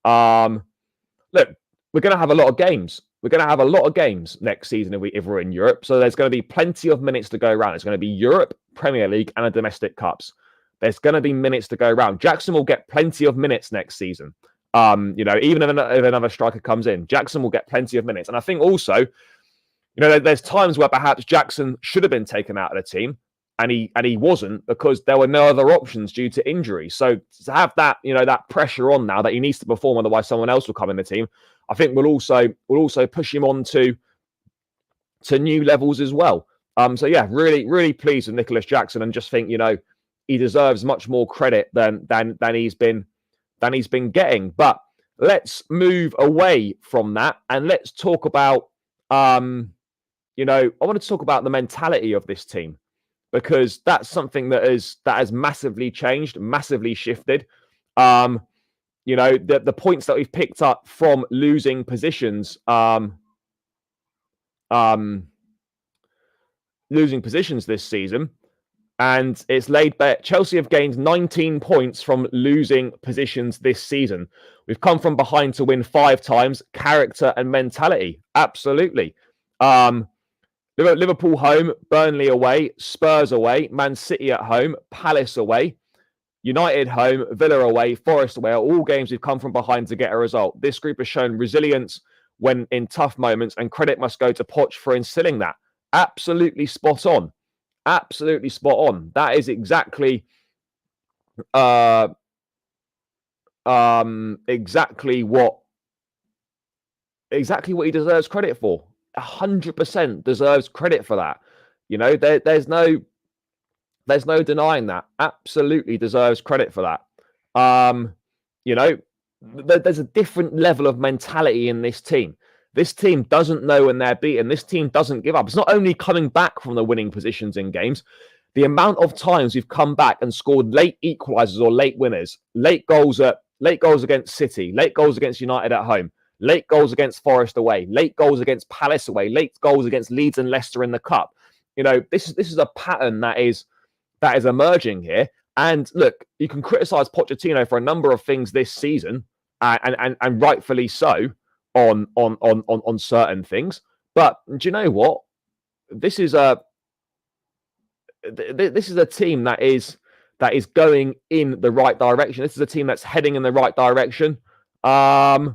Look, we're going to have a lot of games. We're going to have a lot of games next season if we're in Europe. So there's going to be plenty of minutes to go around. It's going to be Europe, Premier League, and a domestic cups. There's going to be minutes to go around. Jackson will get plenty of minutes next season. Even if another striker comes in, Jackson will get plenty of minutes. And I think also, there's times where perhaps Jackson should have been taken out of the team, and he wasn't because there were no other options due to injury. So to have that, that pressure on now that he needs to perform, otherwise someone else will come in the team, I think will also push him on to new levels as well. So yeah, really, really pleased with Nicholas Jackson, and just think, he deserves much more credit than he's been getting. But let's move away from that and let's talk about I want to talk about the mentality of this team, because that's something that has massively changed, massively shifted. The points that we've picked up from losing positions, this season, and it's laid bare. Chelsea have gained 19 points from losing positions this season. We've come from behind to win 5 times. Character and mentality, absolutely. Liverpool home, Burnley away, Spurs away, Man City at home, Palace away, United home, Villa away, Forest away. Are all games we've come from behind to get a result. This group has shown resilience when in tough moments, and credit must go to Poch for instilling that. Absolutely spot on. Absolutely spot on. That is exactly exactly what he deserves credit for. 100% deserves credit for that. There's no denying that. Absolutely deserves credit for that. There's a different level of mentality in this team. This team doesn't know when they're beaten. This team doesn't give up. It's not only coming back from the winning positions in games. The amount of times we've come back and scored late equalizers or late winners, late goals against City, late goals against United at home, late goals against Forest away, late goals against Palace away, late goals against Leeds and Leicester in the cup. This is a pattern that is emerging here. And look, you can criticize Pochettino for a number of things this season, and rightfully so, on certain things. But do you know what? This is a team that is going in the right direction. This is a team that's heading in the right direction. And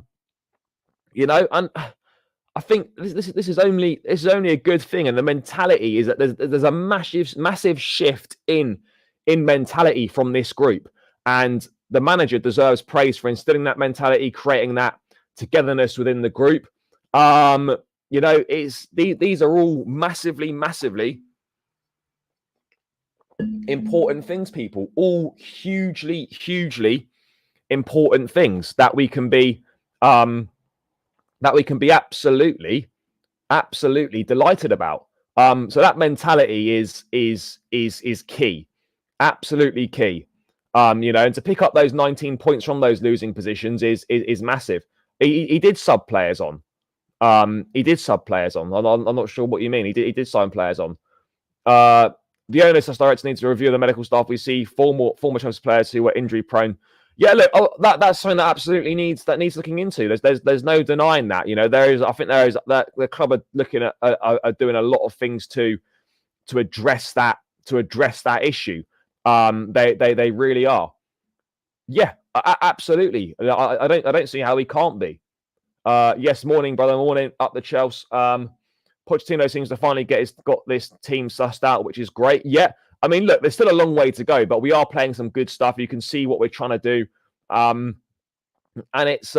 I think this is only a good thing. And the mentality is that there's a massive shift in mentality from this group, and the manager deserves praise for instilling that mentality, creating that togetherness within the group. These are all massively important things, people. All hugely important things that we can be absolutely delighted about. So that mentality is key, absolutely key. And to pick up those 19 points from those losing positions is massive. He did sub players on. I'm not sure what you mean. He did sign players on. The owners director needs to review the medical staff. We see former Chelsea players who were injury prone. Yeah, look, that's something that absolutely needs looking into. There's no denying that. I think the club are looking at are doing a lot of things to address that issue. They really are. Yeah, absolutely. I don't see how he can't be. Yes, morning, brother. Morning, up the Chelsea. Pochettino seems to finally got this team sussed out, which is great. Yeah, I mean, look, there's still a long way to go, but we are playing some good stuff. You can see what we're trying to do. And it's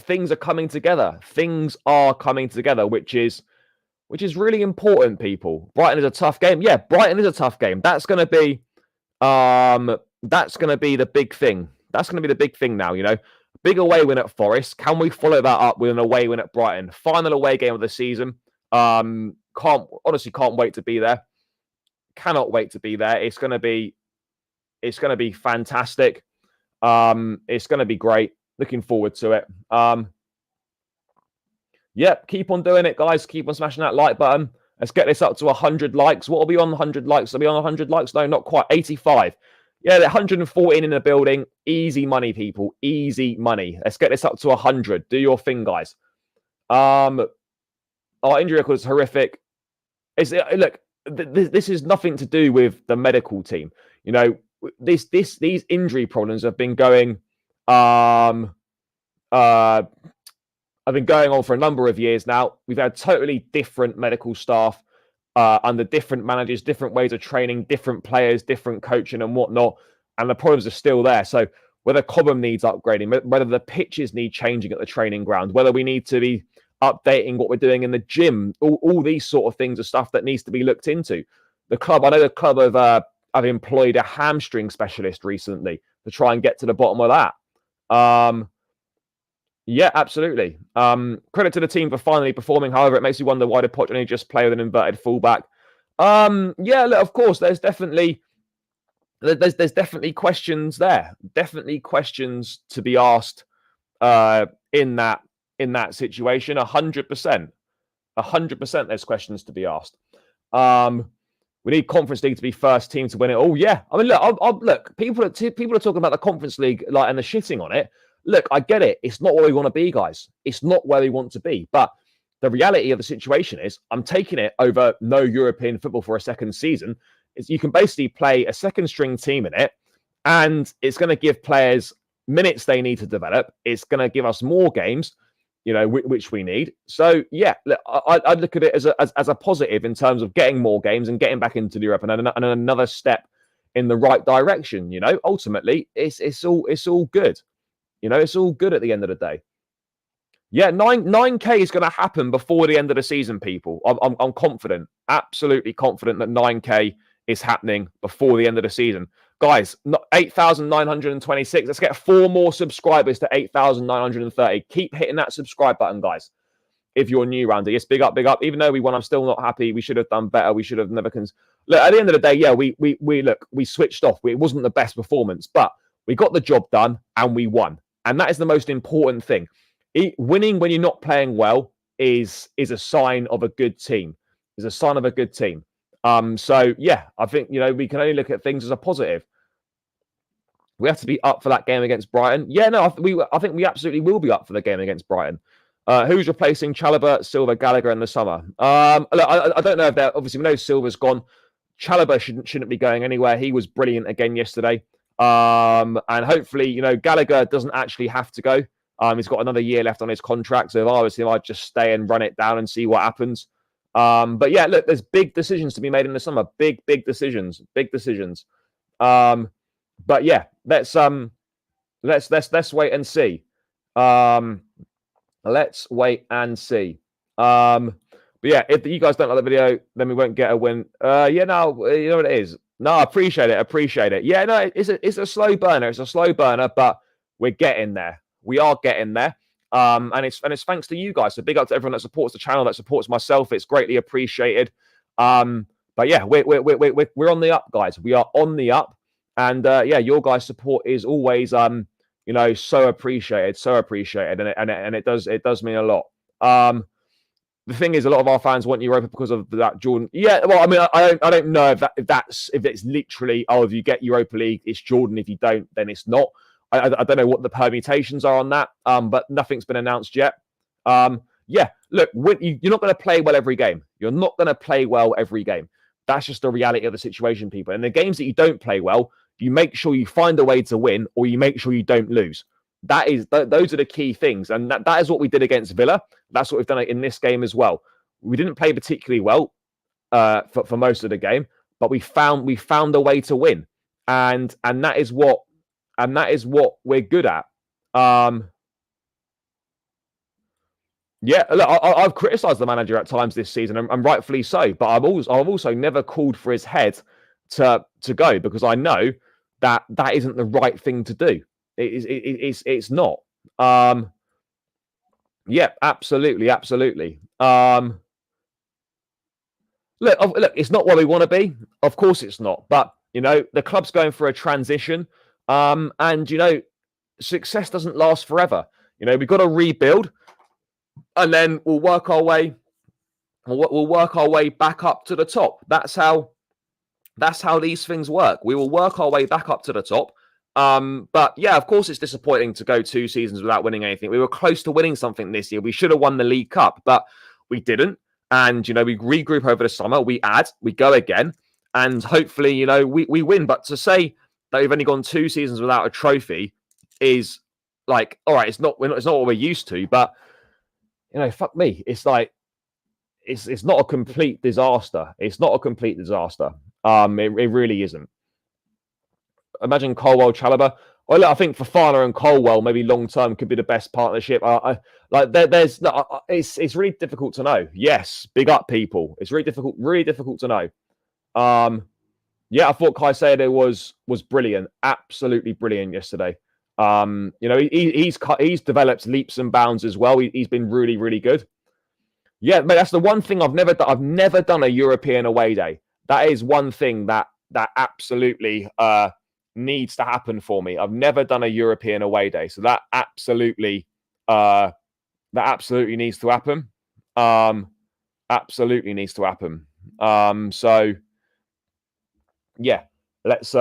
things are coming together. Things are coming together, which is really important, people. Brighton is a tough game. Yeah, Brighton is a tough game. That's going to be the big thing. That's going to be the big thing now, Big away win at Forest. Can we follow that up with an away win at Brighton? Final away game of the season. Can't wait to be there. Cannot wait to be there. It's going to be fantastic. It's going to be great. Looking forward to it. Keep on doing it, guys. Keep on smashing that like button. Let's get this up to 100 likes. What will be on 100 likes? Are we on 100 likes? No, not quite. 85. Yeah, 114 in the building. Easy money, people. Easy money. Let's get this up to 100. Do your thing, guys. Our injury record is horrific. Look, this is nothing to do with the medical team. These injury problems have been going on for a number of years now. We've had totally different medical staff under different managers, different ways of training, different players, different coaching and whatnot. And the problems are still there. So whether Cobham needs upgrading, whether the pitches need changing at the training ground, whether we need to be updating what we're doing in the gym, all these sort of things are stuff that needs to be looked into. I know the club have employed a hamstring specialist recently to try and get to the bottom of that. Yeah, absolutely. Credit to the team for finally performing. However, it makes you wonder why did Poch only just play with an inverted fullback. Yeah, look, of course, there's definitely questions there. Definitely questions to be asked in that situation. 100%. 100% there's questions to be asked. We need Conference League to be first team to win it. Oh, yeah. I mean, look, people are talking about the Conference League and they're shitting on it. Look, I get it. It's not where we want to be, guys. It's not where we want to be. But the reality of the situation is I'm taking it over no European football for a second season. You can basically play a second string team in it, and it's going to give players minutes they need to develop. It's going to give us more games, which we need. So, yeah, look, I look at it as a positive in terms of getting more games and getting back into Europe and another step in the right direction. Ultimately, it's all good. It's all good at the end of the day. Yeah, 9K is going to happen before the end of the season, people. I'm confident, absolutely confident that 9K is happening before the end of the season. Guys, 8,926. Let's get 4 more subscribers to 8,930. Keep hitting that subscribe button, guys. If you're new around it, yes, big up, big up. Even though we won, I'm still not happy. We should have done better. We should have never. Look, at the end of the day, yeah, we switched off. It wasn't the best performance, but we got the job done and we won. And that is the most important thing. Winning when you're not playing well is a sign of a good team. Is a sign of a good team. So yeah, I think we can only look at things as a positive. We have to be up for that game against Brighton. Yeah, no, I think we absolutely will be up for the game against Brighton. Who's replacing Chalobah, Silva, Gallagher in the summer? Look, I don't know if they're obviously we know Silva's gone. Chalobah shouldn't be going anywhere. He was brilliant again yesterday. And hopefully, Gallagher doesn't actually have to go. He's got another year left on his contract. So if I was him, I'd just stay and run it down and see what happens. But yeah, look, there's big decisions to be made in the summer. Big decisions. But yeah, let's wait and see. Let's wait and see. But yeah, if you guys don't like the video, then we won't get a win. Yeah, no, you know what it is. No, I appreciate it. Yeah, no, it's a slow burner. But we're getting there. We are getting there. And it's thanks to you guys. So big up to everyone that supports the channel, that supports myself. It's greatly appreciated. But yeah, we're on the up, guys. We are on the up. And yeah, your guys' support is always so appreciated. And it does mean a lot. The thing is, a lot of our fans want Europa because of that Jordan. Yeah, well, I mean, I don't know if it's literally, if you get Europa League, it's Jordan. If you don't, then it's not. I don't know what the permutations are on that, but nothing's been announced yet. Yeah, look, you're not going to play well every game. You're not going to play well every game. That's just the reality of the situation, people. And the games that you don't play well, you make sure you find a way to win, or you make sure you don't lose. Those are the key things, and that is what we did against Villa. That's what we've done in this game as well. We didn't play particularly well for most of the game, but we found a way to win, and that is what we're good at. Yeah, look, I've criticised the manager at times this season, and rightfully so. But I've also never called for his head to go, because I know that isn't the right thing to do. It's not. Yeah, absolutely. Look, it's not where we want to be. Of course, it's not. But the club's going for a transition, and success doesn't last forever. We've got to rebuild, and then we'll work our way. We'll work our way back up to the top. That's how these things work. We will work our way back up to the top. But yeah, of course, it's disappointing to go 2 seasons without winning anything. We were close to winning something this year. We should have won the League Cup, but we didn't. And we regroup over the summer. We go again, and hopefully, we win. But to say that we've only gone 2 seasons without a trophy is like, all right, it's not what we're used to. But fuck me, it's like it's not a complete disaster. It's not a complete disaster. It really isn't. Imagine Colwell, Chalobah. Well, I think Fofana and Colwell maybe long term could be the best partnership. It's really difficult to know. Yes, big up people. It's really difficult to know. Yeah, I thought Caicedo was brilliant, absolutely brilliant yesterday. He's developed leaps and bounds as well. He's been really, really good. Yeah, but that's the one thing I've never done. I've never done a European away day. That is one thing that absolutely needs to happen for me. I've never done a European away day, so that absolutely needs to happen. Absolutely needs to happen. So yeah, let's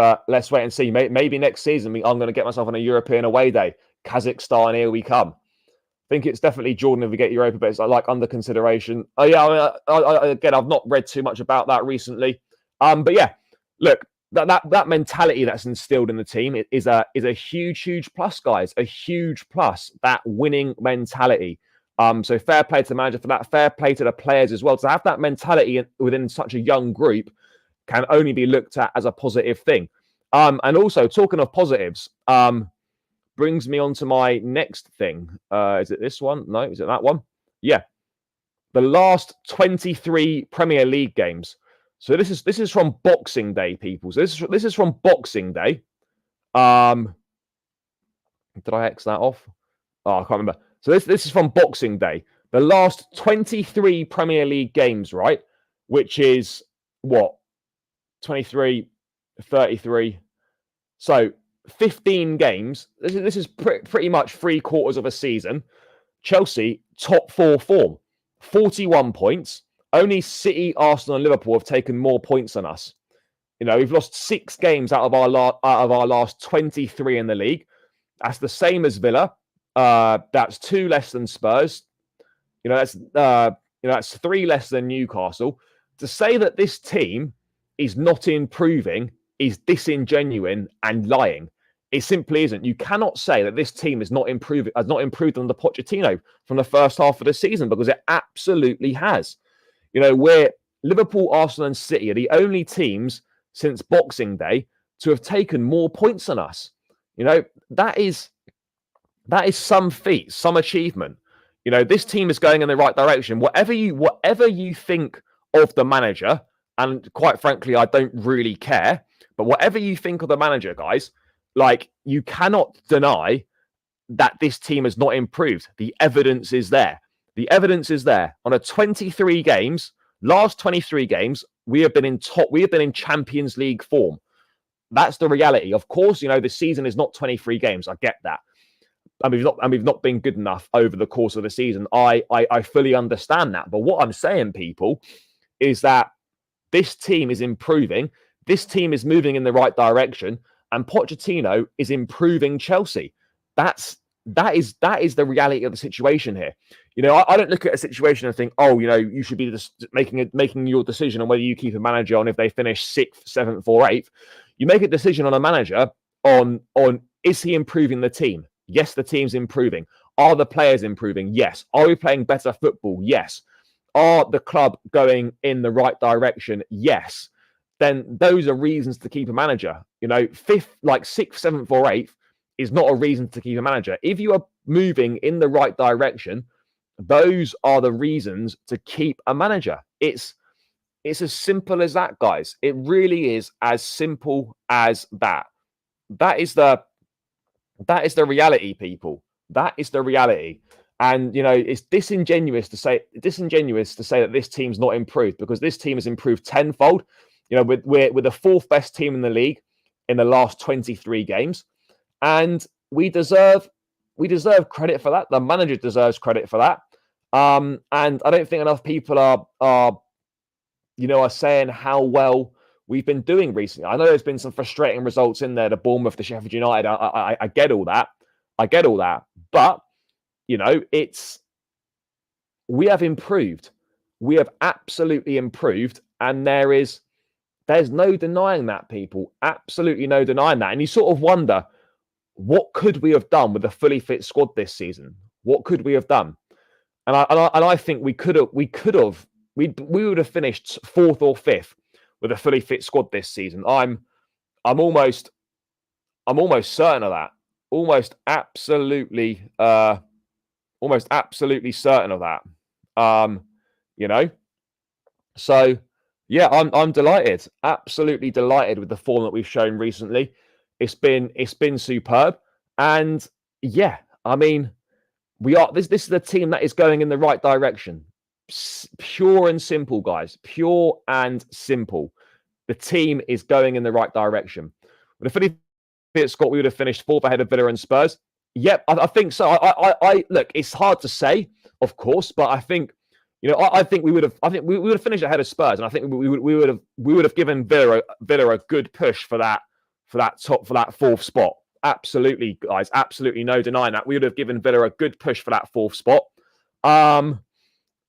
wait and see. Maybe next season I'm going to get myself on a European away day. Kazakhstan, here we come. I think it's definitely Jordan if we get Europa, but it's like under consideration. Oh yeah, again, I've not read too much about that recently. But yeah, look, that mentality that's instilled in the team is a huge plus, guys. A huge plus, that winning mentality. So fair play to the manager for that. Fair play to the players as well. To have that mentality within such a young group can only be looked at as a positive thing. And also, talking of positives, brings me on to my next thing. Is it this one? No, is it that one? Yeah. The last 23 Premier League games. So this is from Boxing Day, people. So this is from Boxing Day. Did I X that off? Oh, I can't remember. So this is from Boxing Day. The last 23 Premier League games, right? Which is what? 23, 33. So 15 games. This is pretty much 3/4 of a season. Chelsea, top 4 form. 41 points. Only City, Arsenal, and Liverpool have taken more points than us. We've lost 6 games out of our last 23 in the league. That's the same as Villa. That's 2 less than Spurs. That's 3 less than Newcastle. To say that this team is not improving is disingenuous and lying. It simply isn't. You cannot say that this team has not improved under Pochettino from the first half of the season, because it absolutely has. Where Liverpool, Arsenal, and City are the only teams since Boxing Day to have taken more points than us. That is some feat, some achievement. This team is going in the right direction. Whatever you think of the manager, and quite frankly, I don't really care, but whatever you think of the manager, guys, you cannot deny that this team has not improved. The evidence is there. The evidence is there. On a 23 games, last 23 games, we have been in Champions League form. That's the reality. Of course, the season is not 23 games. I get that. And we've not been good enough over the course of the season. I fully understand that. But what I'm saying, people, is that this team is improving. This team is moving in the right direction, and Pochettino is improving Chelsea. That is the reality of the situation here. I don't look at a situation and think, you should be just making your decision on whether you keep a manager on if they finish 6th, 7th, or 8th. You make a decision on a manager on is he improving the team? Yes, the team's improving. Are the players improving? Yes. Are we playing better football? Yes. Are the club going in the right direction? Yes. Then those are reasons to keep a manager. You know, fifth, like sixth, seventh, or eighth is not a reason to keep a manager. If you are moving in the right direction, those are the reasons to keep a manager. It's as simple as that, guys. It really is as simple as that. That is the reality, people. That is the reality. And you know, it's disingenuous to say that this team's not improved, because this team has improved tenfold. You know, we're the fourth best team in the league in the last 23 games, and we deserve credit for that. The manager deserves credit for that. And I don't think enough people are saying how well we've been doing recently. I know there's been some frustrating results in there, the Bournemouth, the Sheffield United. I get all that. But, you know, we have improved. We have absolutely improved. And there's no denying that, people. Absolutely no denying that. And you sort of wonder, what could we have done with a fully fit squad this season? What could we have done? And I think we would have finished fourth or fifth with a fully fit squad this season. I'm almost certain of that. Almost absolutely certain of that. You know. So yeah, I'm delighted. Absolutely delighted with the form that we've shown recently. It's been superb. And yeah, I mean, this is a team that is going in the right direction. Pure and simple, guys. Pure and simple. The team is going in the right direction. With a fully fit squad, we would have finished fourth ahead of Villa and Spurs. Yep, I think so. I look, it's hard to say, of course, but I think, you know, I think we would have finished ahead of Spurs, and I think we would have given Villa a good push for that fourth spot. Absolutely, guys. Absolutely no denying that. We would have given Villa a good push for that fourth spot.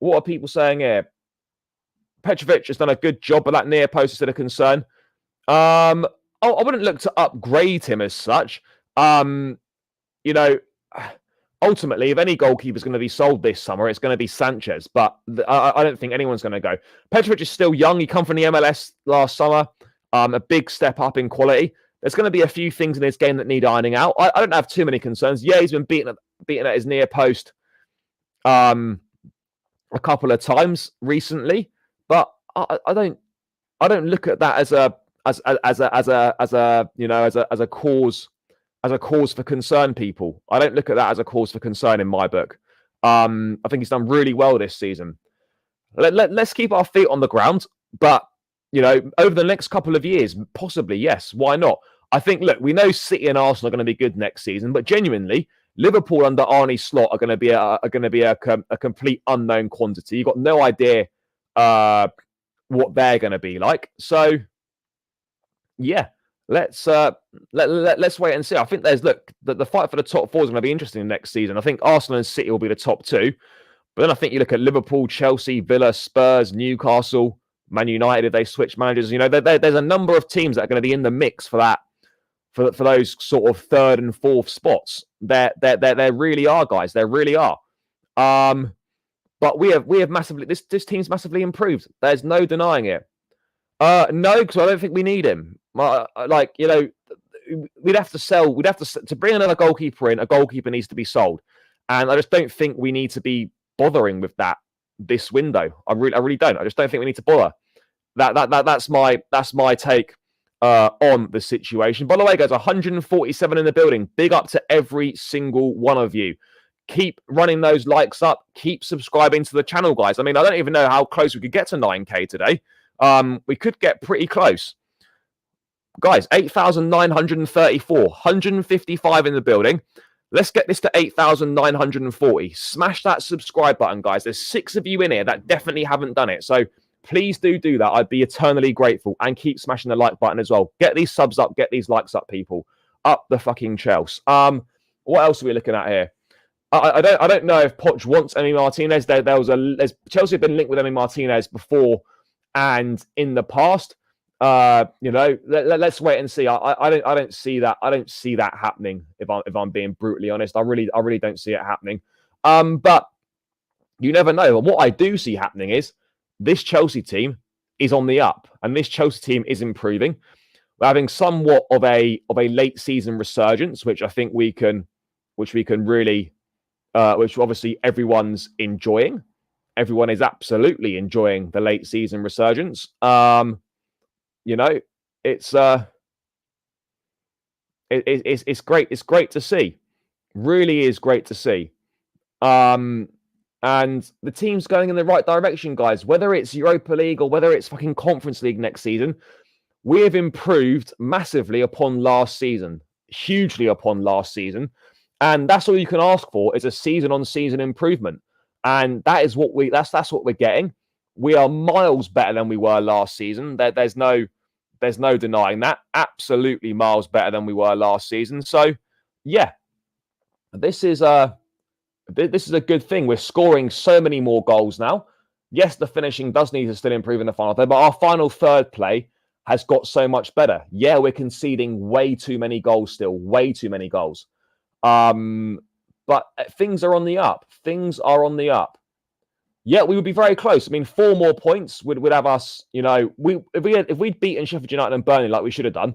What are people saying here? Petrovic has done a good job, but that near post is still a concern. I wouldn't look to upgrade him as such. You know, ultimately, if any goalkeeper is going to be sold this summer, it's going to be Sanchez. But I don't think anyone's going to go. Petrovic is still young. He come from the MLS last summer. A big step up in quality. There's going to be a few things in his game that need ironing out. I don't have too many concerns. Yeah, he's been beaten at his near post a couple of times recently, but I don't look at that as a cause for concern, people. I don't look at that as a cause for concern in my book. I think he's done really well this season. Let's keep our feet on the ground, but you know, over the next couple of years, possibly, yes. Why not? I think, look, we know City and Arsenal are going to be good next season, but genuinely, Liverpool under Arne Slot are going to be a complete unknown quantity. You've got no idea what they're going to be like. So, yeah, let's wait and see. I think the fight for the top four is going to be interesting next season. I think Arsenal and City will be the top two, but then I think you look at Liverpool, Chelsea, Villa, Spurs, Newcastle, Man United, if they switch managers. You know, there's a number of teams that are going to be in the mix for that, for those sort of third and fourth spots. There really are, guys. There really are. But we have massively, this team's massively improved. There's no denying it. No, because I don't think we need him. Like, you know, we'd have to sell. To bring another goalkeeper in. A goalkeeper needs to be sold, and I just don't think we need to be bothering with that this window. I really don't. I just don't think we need to bother. That's my take on the situation. By the way, guys, 147 in the building. Big up to every single one of you. Keep running those likes up. Keep subscribing to the channel, guys. I mean, I don't even know how close we could get to 9K today. We could get pretty close. Guys, 8,934. 155 in the building. Let's get this to 8,940. Smash that subscribe button, guys. There's 6 of you in here that definitely haven't done it. So please do that. I'd be eternally grateful. And keep smashing the like button as well. Get these subs up. Get these likes up, people. Up the fucking Chelsea. What else are we looking at here? I don't know if Poch wants Emi Martinez. There's Chelsea have been linked with Emi Martinez before and in the past. You know, let's wait and see. I don't see that. I don't see that happening. If I'm being brutally honest, I really don't see it happening. But You never know. And what I do see happening is this Chelsea team is on the up, and this Chelsea team is improving. We're having somewhat of a late season resurgence, which I think we can really, which obviously everyone's enjoying. Everyone is absolutely enjoying the late season resurgence. You know, it's it's great. It's great to see. Really is great to see. And the team's going in the right direction, guys. Whether it's Europa League or whether it's fucking Conference League next season, we have improved massively upon last season, hugely upon last season. And that's all you can ask for is a season-on-season improvement. And that is what that's what we're getting. We are miles better than we were last season. There's no denying that. Absolutely miles better than we were last season. So, yeah, this is a good thing. We're scoring so many more goals now. Yes, the finishing does need to still improve in the final third, but our final third play has got so much better. Yeah, we're conceding way too many goals still, way too many goals. But things are on the up. Things are on the up. Yeah, we would be very close. I mean, 4 more points would have us. You know, if we'd beaten Sheffield United and Burnley like we should have done,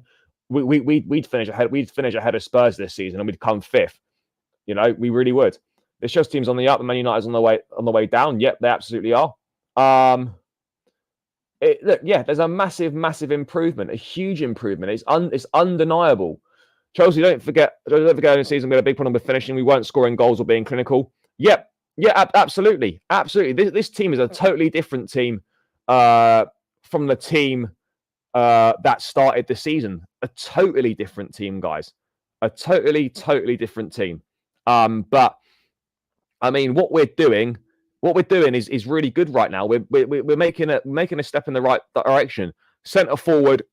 we'd finish ahead. We'd finish ahead of Spurs this season, and we'd come 5th. You know, we really would. The Chelsea team's on the up, and Man United's on the way down. Yep, they absolutely are. Look, yeah, there's a massive improvement, a huge improvement. It's undeniable. Chelsea, don't forget in the season we had a big problem with finishing. We weren't scoring goals or being clinical. Yep, yeah, absolutely. This team is a totally different team from the team that started the season. A totally different team, guys. A totally different team. But I mean, what we're doing is really good right now. We're making a step in the right direction. Centre forward,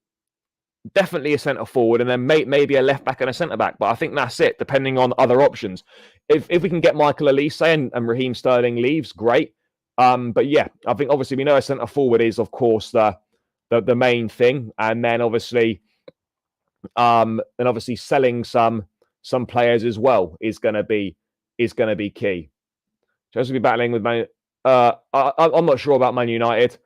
definitely a centre forward, and then maybe a left back and a centre back. But I think that's it, depending on other options. If we can get Michael Elise and Raheem Sterling leaves, great. But yeah, I think obviously we know a centre forward is of course the main thing, and then obviously selling some players as well is going to be key. Chelsea will be battling with Man. I'm not sure about Man United.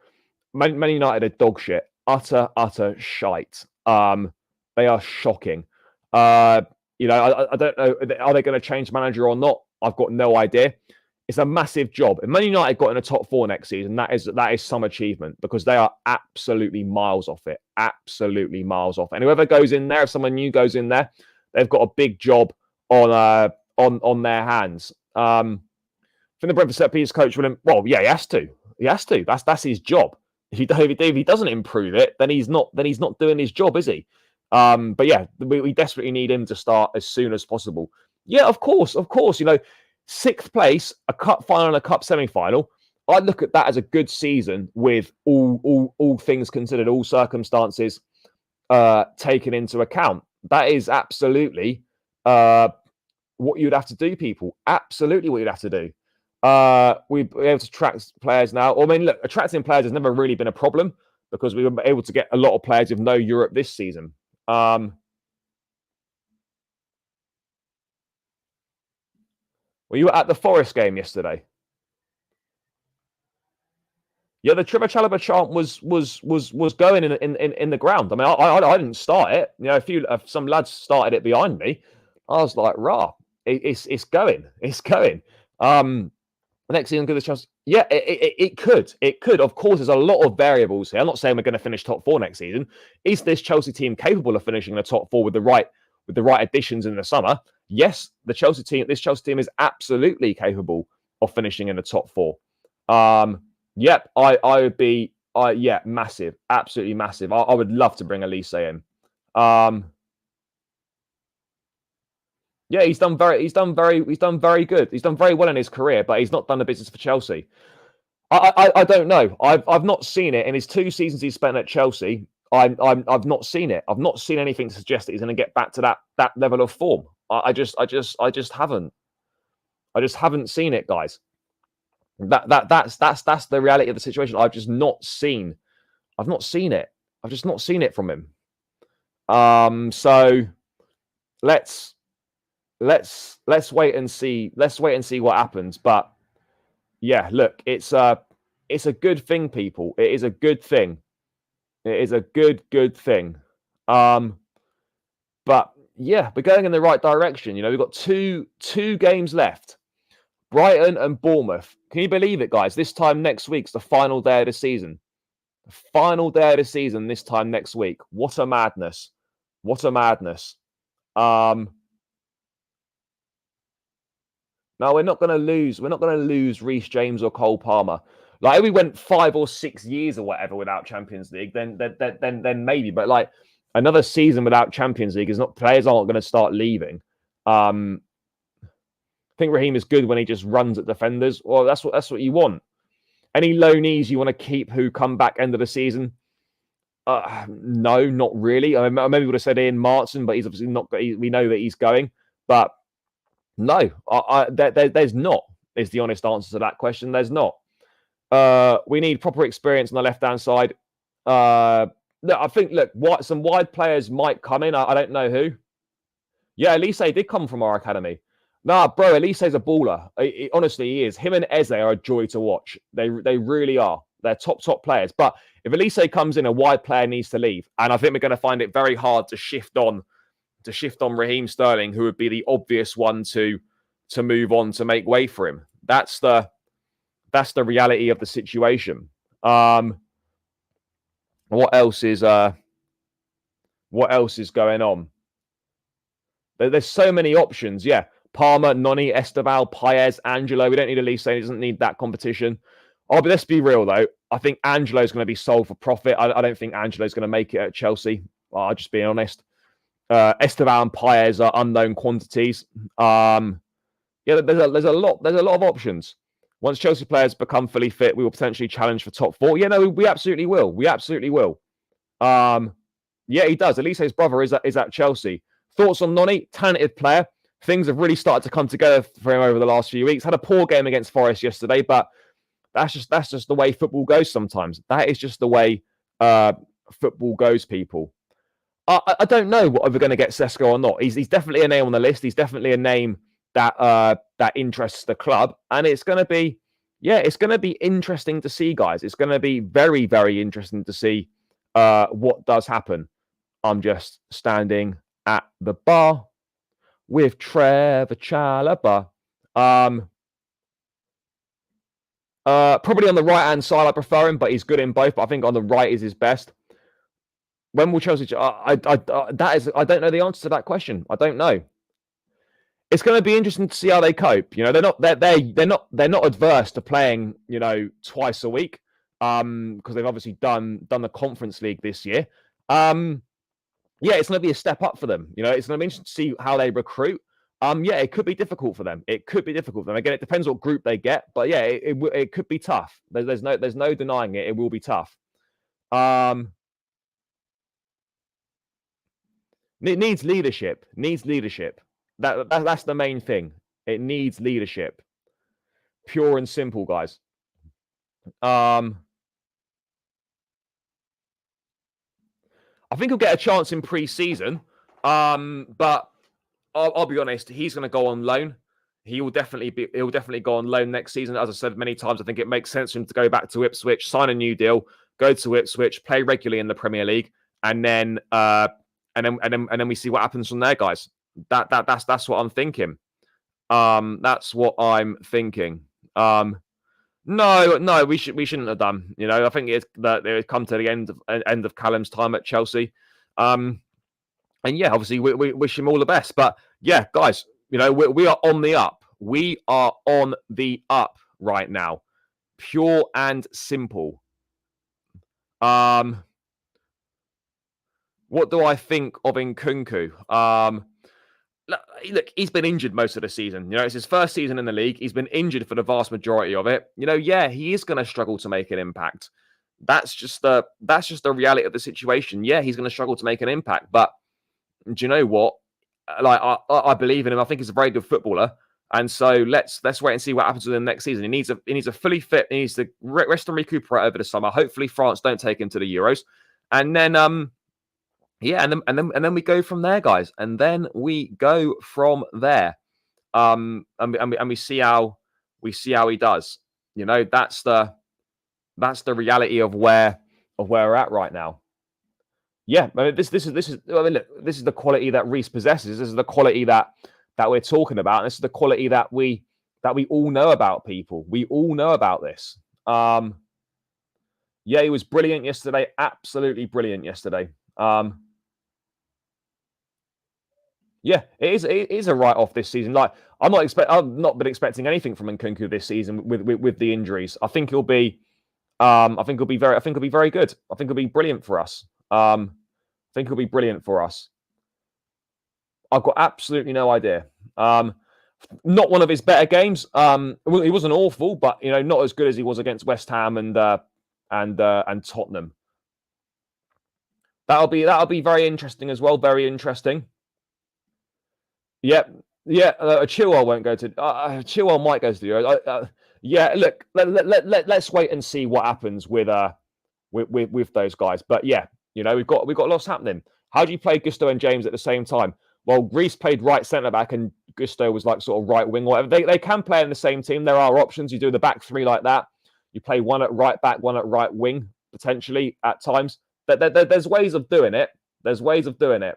Man United are dog shit. Utter shite. They are shocking. I don't know. Are they going to change manager or not? I've got no idea. It's a massive job. If Man United got in a top 4 next season, that is some achievement because they are absolutely miles off it. Absolutely miles off. And whoever goes in there, if someone new goes in there, they've got a big job on their hands. From the Brentford set piece coach will. Well, yeah, he has to. He has to. That's his job. If he doesn't improve it, then he's not doing his job, is he? But yeah, we desperately need him to start as soon as possible. Yeah, of course. You know, 6th place, a cup final and a cup semi-final. I look at that as a good season with all things considered, all circumstances taken into account. That is absolutely what you'd have to do, people. Absolutely what you'd have to do. We're able to attract players now. I mean, look, attracting players has never really been a problem because we were able to get a lot of players with no Europe this season. Were you at the Forest game yesterday? Yeah, the Trevor Chalobah chant was going in the ground. I mean, I didn't start it. You know, some lads started it behind me. I was like, rah, it's going. Next season, good chance. Yeah, it could. Of course, there's a lot of variables here. I'm not saying we're going to finish top 4 next season. Is this Chelsea team capable of finishing in the top 4 with the right additions in the summer? Yes, this Chelsea team is absolutely capable of finishing in the top 4. Yep, I would be. Yeah, massive, absolutely massive. I would love to bring Elise in. Yeah, he's done very good. He's done very well in his career, but he's not done the business for Chelsea. I don't know. I've not seen it in his 2 seasons he's spent at Chelsea. I've not seen it. I've not seen anything to suggest that he's going to get back to that level of form. I just haven't. I just haven't seen it, guys. That's the reality of the situation. I've just not seen it. I've just not seen it from him. So let's wait and see. Let's wait and see what happens. But Yeah, look, it's a good thing, people. It is a good thing. It is a good thing. But yeah, we're going in the right direction. We've got two games left. Brighton and Bournemouth. Can you believe it, guys? This time next week's the final day of the season. The final day of the season this time next week. What a madness. What a madness. No, we're not going to lose. We're not going to lose Reece James or Cole Palmer. Like, if we went 5 or 6 years or whatever without Champions League, then maybe. But like another season without Champions League is not. Players aren't going to start leaving. I think Raheem is good when he just runs at defenders. Well, that's what you want. Any loanees you want to keep who come back end of the season? No, not really. I maybe would have said Ian Martin, but he's obviously not. We know that he's going, but. No, there's not, is the honest answer to that question. There's not. We need proper experience on the left-hand side. Look, I think, some wide players might come in. I don't know who. Yeah, Elise did come from our academy. Nah, bro, Elise's a baller. Honestly, he is. Him and Eze are a joy to watch. They really are. They're top players. But if Elise comes in, a wide player needs to leave. And I think we're going to find it very hard to shift on Raheem Sterling, who would be the obvious one to move on to make way for him. That's the reality of the situation. What else is going on? There's so many options. Yeah, Palmer, Noni, Esteval, Paez, Angelo. We don't need Elise. He doesn't need that competition. Oh, but let's be real though. I think Angelo's going to be sold for profit. I don't think Angelo's going to make it at Chelsea. I'll just be honest. Esteval and Paez are unknown quantities. Yeah, there's a lot of options. Once Chelsea players become fully fit, we will potentially challenge for top 4. Yeah, no, we absolutely will. We absolutely will. Yeah, he does. Elise's brother is at Chelsea. Thoughts on Noni? Talented player. Things have really started to come together for him over the last few weeks. Had a poor game against Forest yesterday, but that's just the way football goes sometimes. That is just the way football goes, people. I don't know what we're going to get Sesko or not. He's definitely a name on the list. He's definitely a name that interests the club, and it's going to be interesting to see, guys. It's going to be very, very interesting to see what does happen. I'm just standing at the bar with Trevor Chalobah. Probably on the right hand side, I prefer him, but he's good in both. But I think on the right is his best. When will Chelsea? I don't know the answer to that question. I don't know. It's going to be interesting to see how they cope. They're not adverse to playing, twice a week, because they've obviously done the Conference League this year. Yeah, it's going to be a step up for them. It's going to be interesting to see how they recruit. Yeah, it could be difficult for them. Again, it depends what group they get, but yeah, it could be tough. There's no denying it. It will be tough. It needs leadership. That's the main thing. It needs leadership. Pure and simple, guys. I think he'll get a chance in pre-season. But I'll be honest, he's going to go on loan. He'll definitely go on loan next season. As I said many times, I think it makes sense for him to go back to Ipswich, sign a new deal, go to Ipswich, play regularly in the Premier League, and then we see what happens from there, guys. That's what I'm thinking. That's what I'm thinking. No, we shouldn't have done. I think it's that they've come to the end of Callum's time at Chelsea. And yeah, obviously we wish him all the best. But yeah, guys, we are on the up. We are on the up right now. Pure and simple. What do I think of Nkunku? Look, he's been injured most of the season. It's his first season in the league. He's been injured for the vast majority of it. Yeah, he is going to struggle to make an impact. That's just the reality of the situation. Yeah, he's going to struggle to make an impact. But do you know what? Like, I believe in him. I think he's a very good footballer. And so let's wait and see what happens with him next season. He needs a fully fit. He needs to rest and recuperate over the summer. Hopefully, France don't take him to the Euros, and then yeah, and then we go from there, guys. And then we go from there. And we see how he does. You know, that's the reality of where we're at right now. Yeah, I mean, this is. I mean, look, this is the quality that Reece possesses. This is the quality that we're talking about. And this is the quality that we all know about. People, we all know about this. Yeah, he was brilliant yesterday. Absolutely brilliant yesterday. Yeah, it is a write off this season. Like I've not been expecting anything from Nkunku this season with the injuries. I think he'll be. I think he'll be very good. I think he'll be brilliant for us. I think he'll be brilliant for us. I've got absolutely no idea. Not one of his better games. He wasn't awful, but you know, not as good as he was against West Ham and Tottenham. That'll be very interesting as well. Very interesting. Yeah. Chilwell won't go to. Chilwell might go to the Euros. Yeah, look, let's wait and see what happens with those guys. But yeah, you know, we've got lots happening. How do you play Gusto and James at the same time? Well, Reece played right centre back and Gusto was like sort of right wing. Whatever they can play in the same team. There are options. You do the back three like that. You play one at right back, one at right wing potentially at times. There's ways of doing it. There's ways of doing it.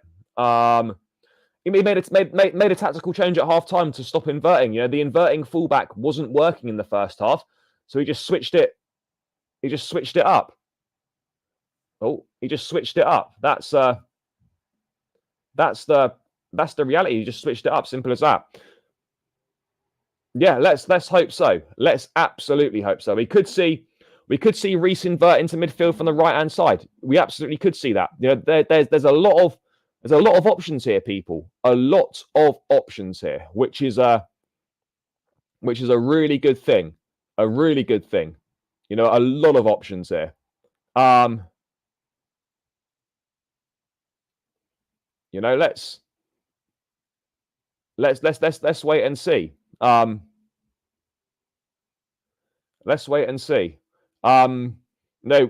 He made a tactical change at half time to stop inverting. You know, the inverting fullback wasn't working in the first half, so he just switched it. He just switched it up. Oh, he just switched it up. That's the reality. He just switched it up. Simple as that. Yeah, let's hope so. Let's absolutely hope so. We could see Reece invert into midfield from the right hand side. We absolutely could see that. You know, there's a lot of options here, people. A lot of options here, which is a really good thing. A really good thing. You know, a lot of options here. You know, let's wait and see. Let's wait and see. No,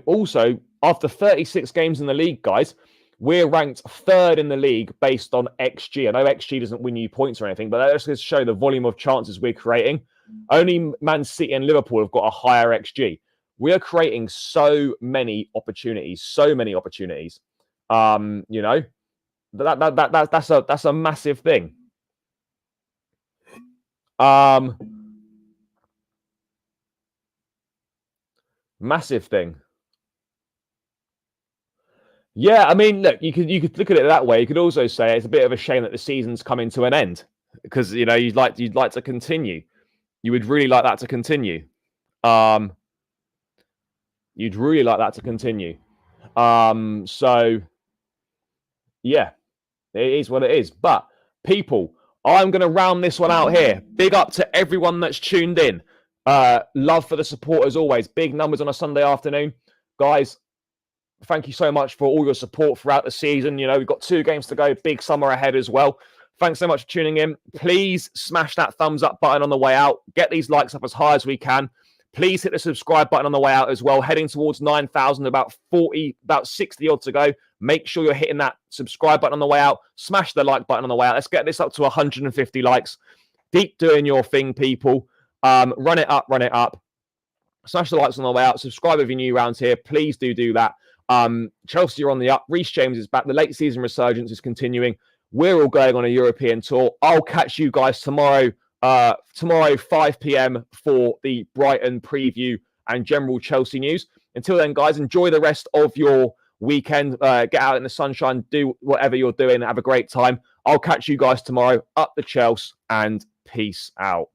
also, after 36 games in the league, guys, we're ranked third in the league based on XG. I know XG doesn't win you points or anything, but that's just to show the volume of chances we're creating. Only Man City and Liverpool have got a higher XG. We're creating so many opportunities. You know, that's a massive thing. Massive thing. Yeah, I mean, look, you could look at it that way. You could also say it's a bit of a shame that the season's coming to an end because you know you'd like to continue. You would really like that to continue. You'd really like that to continue. So yeah, it is what it is. But people, I'm going to round this one out here. Big up to everyone that's tuned in. Love for the support as always. Big numbers on a Sunday afternoon, guys. Thank you so much for all your support throughout the season. You know, we've got 2 games to go. Big summer ahead as well. Thanks so much for tuning in. Please smash that thumbs up button on the way out. Get these likes up as high as we can. Please hit the subscribe button on the way out as well. Heading towards 9,000, about 60 odd to go. Make sure you're hitting that subscribe button on the way out. Smash the like button on the way out. Let's get this up to 150 likes. Keep doing your thing, people. Run it up. Smash the likes on the way out. Subscribe if you're new around here. Please do that. Chelsea are on the up. Reece James is back. The late season resurgence is continuing. We're all going on a European tour. I'll catch you guys tomorrow 5 p.m. for the Brighton preview and general Chelsea news. Until then, guys, enjoy the rest of your weekend. Get out in the sunshine. Do whatever you're doing. Have a great time. I'll catch you guys tomorrow. Up the Chelsea and peace out.